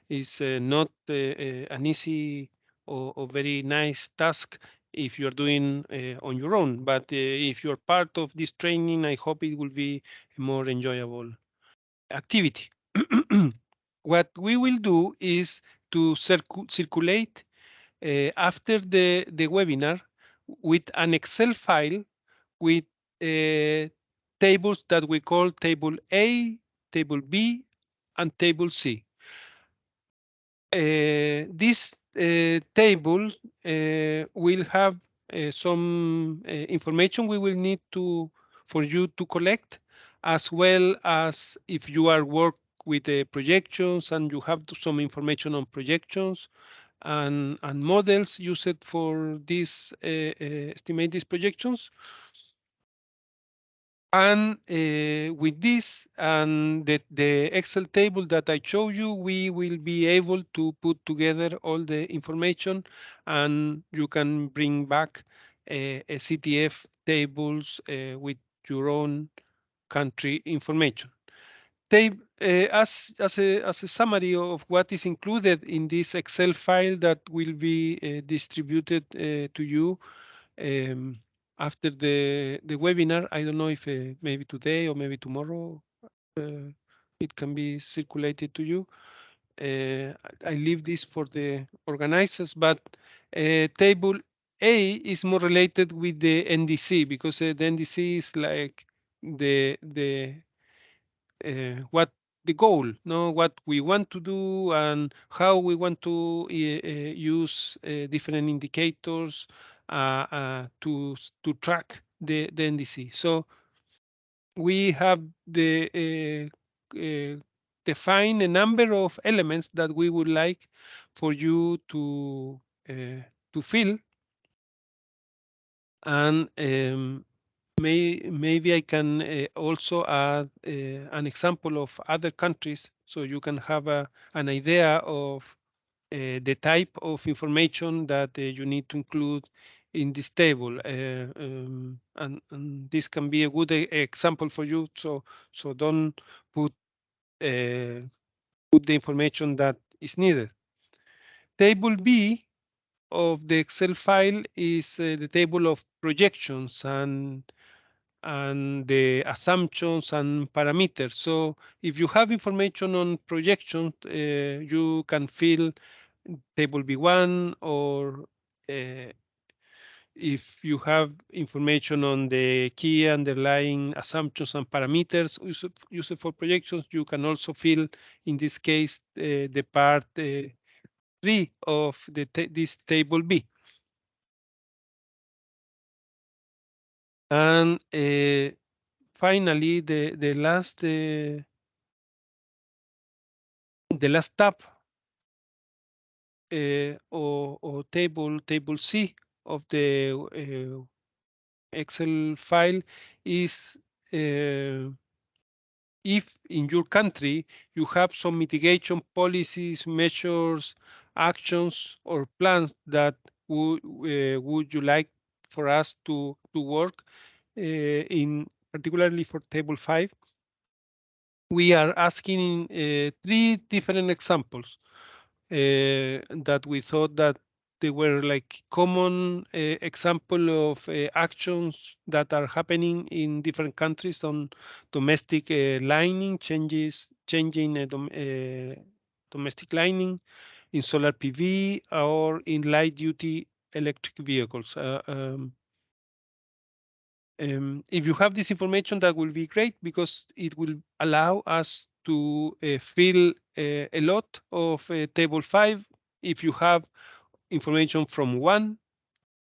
Speaker 4: is not an easy or very nice task if you're doing on your own. But if you're part of this training, I hope it will be more enjoyable activity. What we will do is to circulate after the webinar with an Excel file with tables that we call table A, table B, and table C. This table will have some information we will need for you to collect, as well as if you are work with projections and you have some information on projections and models used for this estimate these projections. And with this and the Excel table that I show you, we will be able to put together all the information, and you can bring back a CTF tables with your own country information. As a summary of what is included in this Excel file that will be distributed to you um, after the webinar. I don't know if maybe today or maybe tomorrow it can be circulated to you. I leave this for the organizers, but table A is more related with the NDC, because the NDC is like the what the goal, no, what we want to do and how we want to use different indicators to track the NDC. So we have define a number of elements that we would like for you to fill, and maybe I can also add an example of other countries, so you can have an idea of the type of information that you need to include in this table. And this can be a good example for you. So don't put put the information that is needed. Table B of the Excel file is the table of projections and the assumptions and parameters. So if you have information on projections, you can fill table B1, or if you have information on the key underlying assumptions and parameters used for projections, you can also fill, in this case, the part 3 of this table B. And finally, the last tab or table C of the Excel file is if in your country you have some mitigation policies, measures, actions, or plans that would you like for us to work in, particularly for table 5. We are asking 3 different examples that we thought that they were like common example of actions that are happening in different countries on domestic lining changing domestic lining, in solar PV, or in light duty electric vehicles. If you have this information, that will be great, because it will allow us to fill a lot of table 5. If you have information from one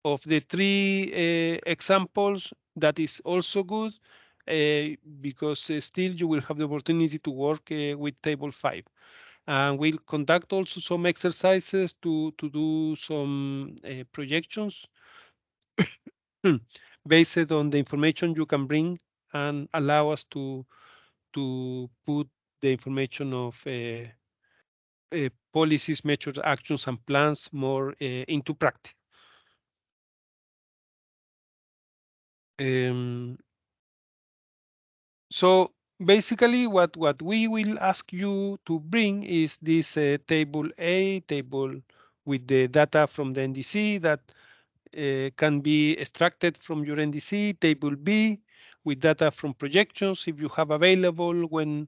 Speaker 4: of the 3 examples, that is also good, because still you will have the opportunity to work with table 5. And we'll conduct also some exercises to do some projections based on the information you can bring and allow us to put the information of policies, measures, actions, and plans more into practice. So basically, what we will ask you to bring is this table A, table with the data from the NDC that can be extracted from your NDC, table B with data from projections if you have available when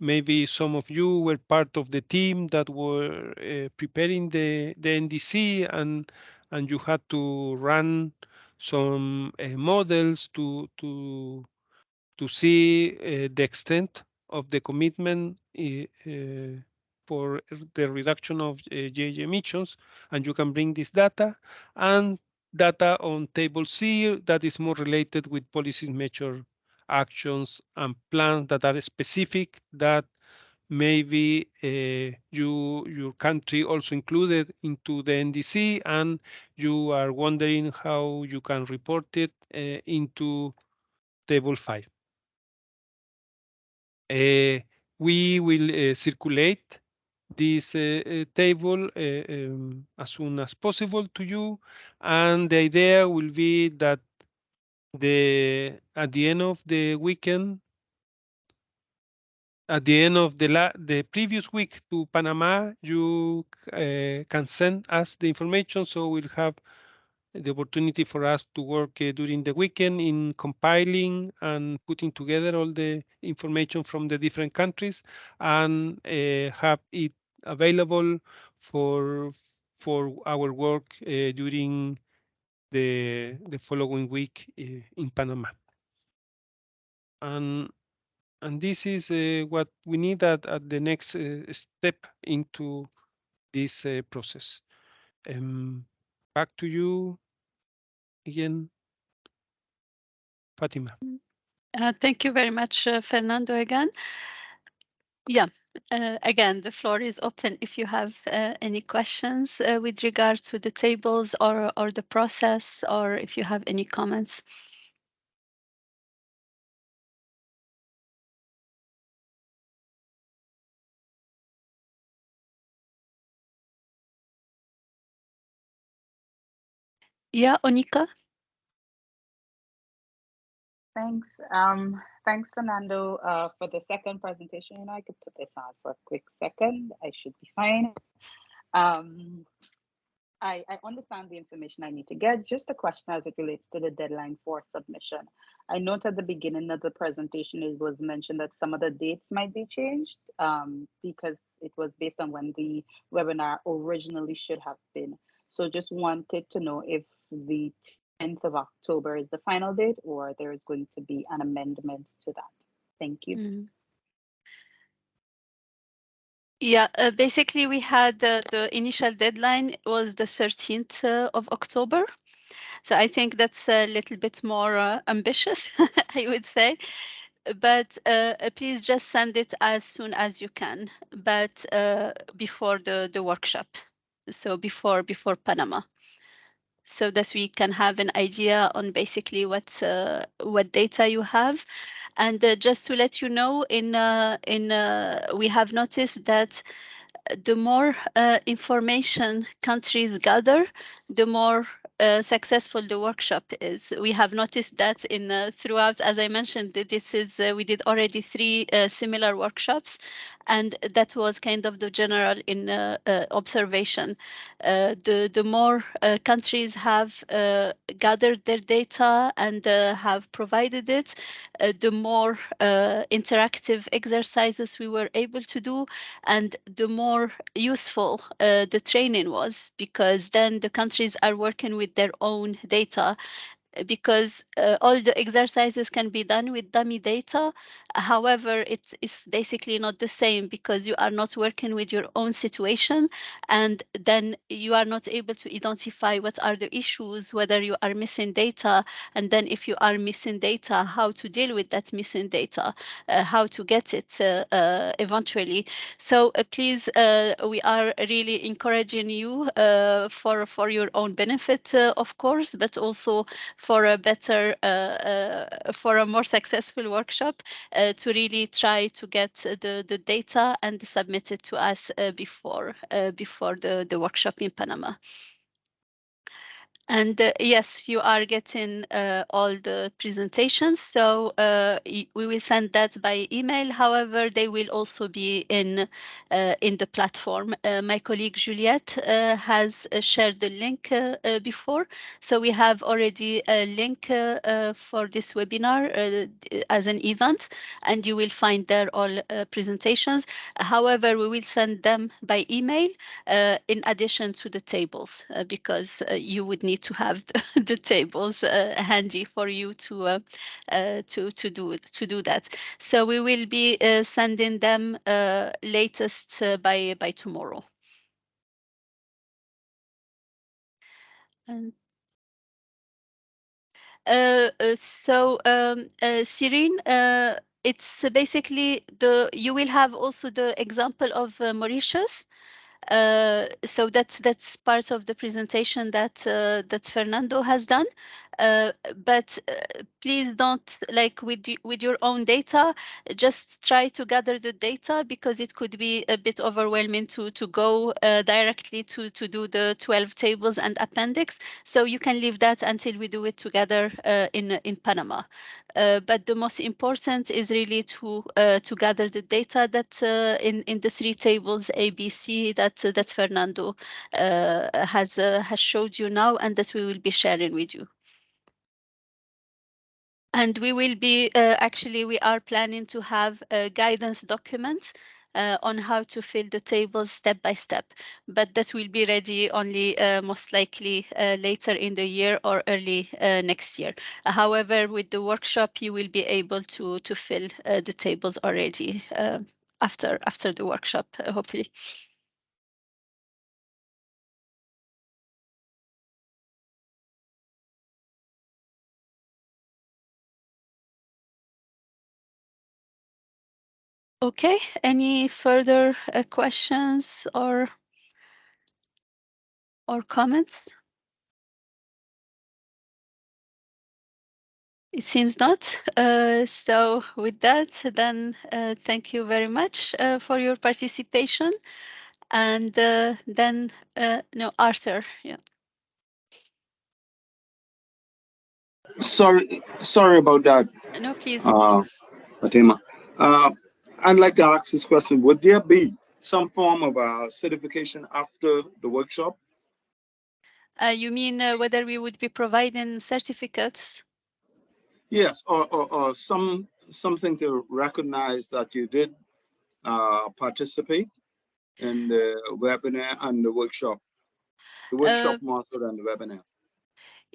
Speaker 4: maybe some of you were part of the team that were preparing the NDC and you had to run some models to see the extent of the commitment for the reduction of GHG emissions, and you can bring this data and data on table C that is more related with policy measure actions and plans that are specific that maybe your country also included into the NDC and you are wondering how you can report it into table 5. We will circulate this table as soon as possible to you, and the idea will be that at the end of the weekend, at the end of the previous week to Panama, you can send us the information, so we'll have the opportunity for us to work during the weekend in compiling and putting together all the information from the different countries and have it available for our work during the following week in Panama. And this is what we need at the next step into this process. Back to you again, Fatima.
Speaker 1: Thank you very much, Fernando, again. Yeah, again, the floor is open if you have any questions with regards to the tables or the process, or if you have any comments. Yeah, Onika?
Speaker 5: Thanks. Thanks, Fernando, for the second presentation. I could put this on for a quick second. I should be fine. I understand the information I need to get. Just a question as it relates to the deadline for submission. I note at the beginning of the presentation it was mentioned that some of the dates might be changed because it was based on when the webinar originally should have been. So just wanted to know if the 10th of October is the final date or there is going to be an amendment to that. Thank you.
Speaker 1: Yeah, basically we had the initial deadline was the 13th of October. So I think that's a little bit more ambitious, I would say. But please just send it as soon as you can, but before the workshop. So before Panama. So that we can have an idea on basically what data you have. And just to let you know, we have noticed that the more information countries gather, the more successful the workshop is. We have noticed that in throughout, as I mentioned, this is we did already 3 similar workshops, and that was kind of the general in observation. The more countries have gathered their data and have provided it, the more interactive exercises we were able to do, and the more useful the training was, because then the countries are working with their own data because all the exercises can be done with dummy data. However, it's basically not the same because you are not working with your own situation, and then you are not able to identify what are the issues, whether you are missing data, and then if you are missing data, how to deal with that missing data, how to get it eventually. So please, we are really encouraging you for your own benefit, of course, but also for a better, for a more successful workshop, to really try to get the data and submit it to us before the workshop in Panama. And yes, you are getting all the presentations, so we will send that by email. However, they will also be in the platform. My colleague Juliette has shared the link before, so we have already a link for this webinar as an event, and you will find there all presentations. However, we will send them by email in addition to the tables, because you would need to have the tables handy for you to do that. So we will be sending them latest by tomorrow. And Serene, it's basically you will have also the example of Mauritius. So that's part of the presentation that that Fernando has done. But please don't, like with your own data, just try to gather the data, because it could be a bit overwhelming to go directly to do the 12 tables and appendix. So you can leave that until we do it together in Panama. But the most important is really to gather the data that in the 3 tables A, B, C that that Fernando has showed you now, and that we will be sharing with you. And we will be actually we are planning to have guidance documents on how to fill the tables step by step, but that will be ready only most likely later in the year or early next year. However, with the workshop, you will be able to fill the tables already after the workshop, hopefully. Okay, any further questions or comments? It seems not. So with that, then thank you very much for your participation. And then, no, Arthur, yeah.
Speaker 6: Sorry about that,
Speaker 1: No, please.
Speaker 6: Fatima. I'd like to ask this question. Would there be some form of certification after the workshop?
Speaker 1: You mean whether we would be providing certificates?
Speaker 6: Yes, or something to recognize that you did participate in the webinar and the workshop. The workshop more so than the webinar.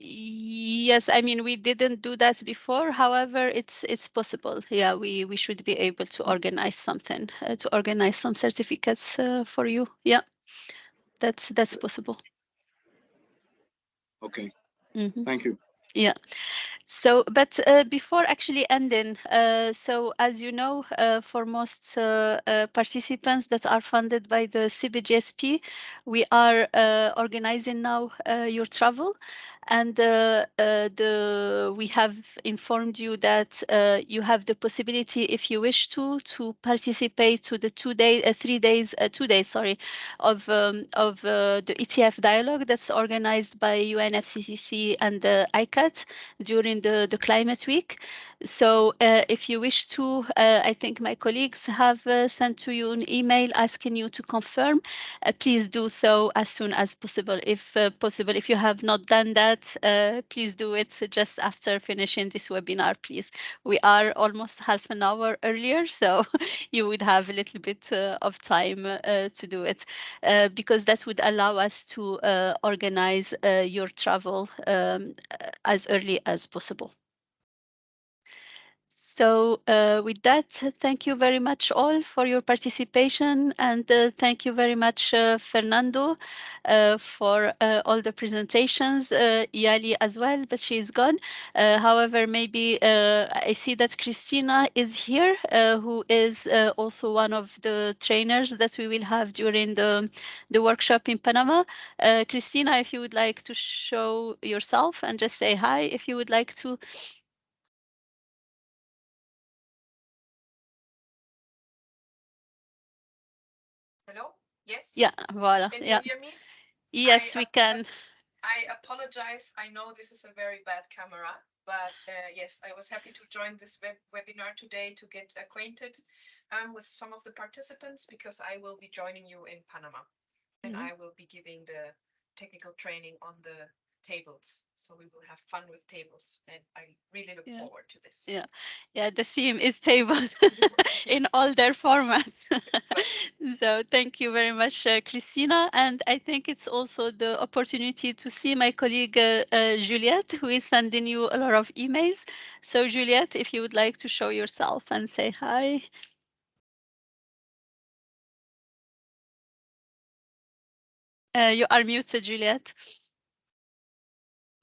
Speaker 1: Yes, I mean, we didn't do that before. However, it's possible. Yeah, we should be able to organize something, to organize some certificates for you. Yeah, that's possible.
Speaker 6: Okay.
Speaker 1: Mm-hmm.
Speaker 6: Thank you.
Speaker 1: Yeah. So, but before actually ending, so as you know, for most participants that are funded by the CBGSP, we are organizing now your travel, and we have informed you that you have the possibility, if you wish to participate to the 2 day, 3 days, 2 days, sorry, of the ETF dialogue that's organized by UNFCCC and ICAT during during the Climate Week. So if you wish to, I think my colleagues have sent to you an email asking you to confirm. Please do so as soon as possible. If possible, if you have not done that, please do it just after finishing this webinar, please. We are almost half an hour earlier, so you would have a little bit of time to do it, because that would allow us to organize your travel as early as possible. So with that, thank you very much all for your participation, and thank you very much, Fernando, for all the presentations, Yali as well, but she is gone. However, maybe I see that Christina is here, who is also one of the trainers that we will have during the workshop in Panama. Christina, if you would like to show yourself and just say hi, if you would like to.
Speaker 7: Hello? Yes?
Speaker 1: Yeah, voilà.
Speaker 7: Can
Speaker 1: Yeah.
Speaker 7: you hear me?
Speaker 1: Yes, we can.
Speaker 7: I apologize. I know this is a very bad camera, but yes, I was happy to join this webinar today to get acquainted with some of the participants, because I will be joining you in Panama, and I will be giving the technical training on the tables. So we will have fun with tables, and I really look forward to this.
Speaker 1: Yeah, the theme is tables in all their formats. So thank you very much, Christina. And I think it's also the opportunity to see my colleague Juliette, who is sending you a lot of emails. So Juliette, if you would like to show yourself and say hi. You are muted, Juliette.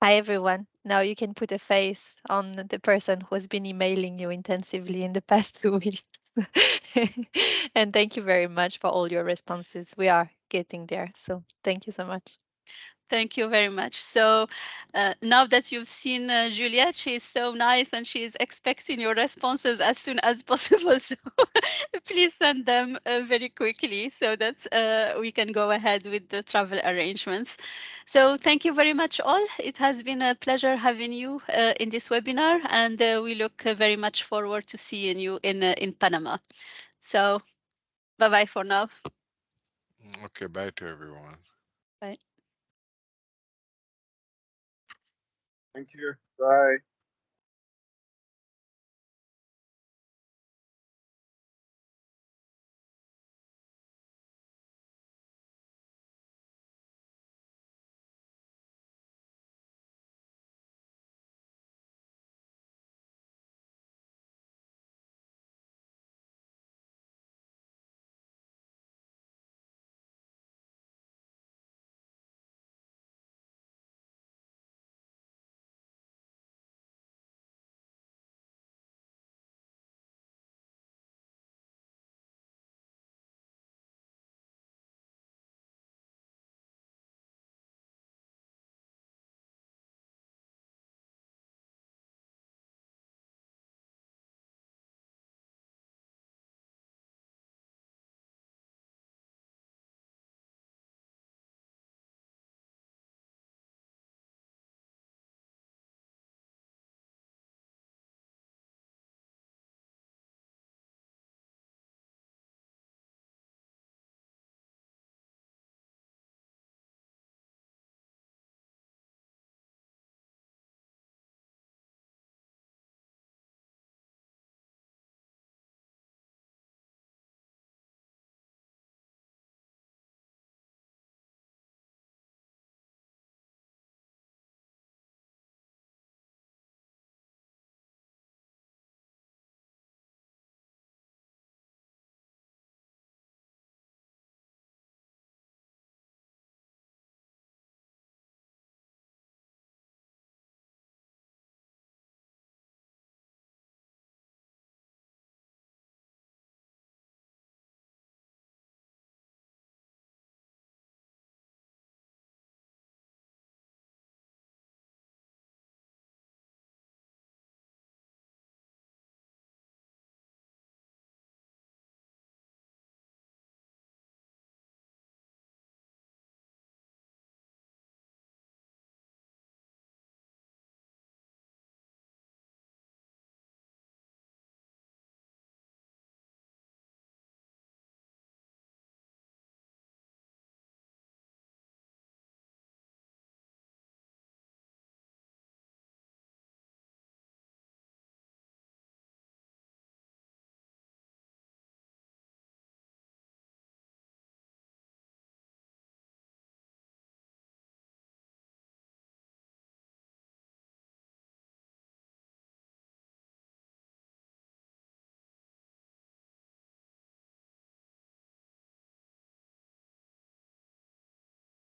Speaker 2: Hi, everyone. Now you can put a face on the person who has been emailing you intensively in the past 2 weeks. And thank you very much for all your responses. We are getting there. So thank you so much.
Speaker 1: Thank you very much. So now that you've seen Juliette, she is so nice and she is expecting your responses as soon as possible. So please send them very quickly so that we can go ahead with the travel arrangements. So thank you very much all. It has been a pleasure having you in this webinar, and we look very much forward to seeing you in Panama. So bye-bye for now.
Speaker 8: Okay, bye to everyone.
Speaker 1: Bye.
Speaker 6: Thank you. Bye.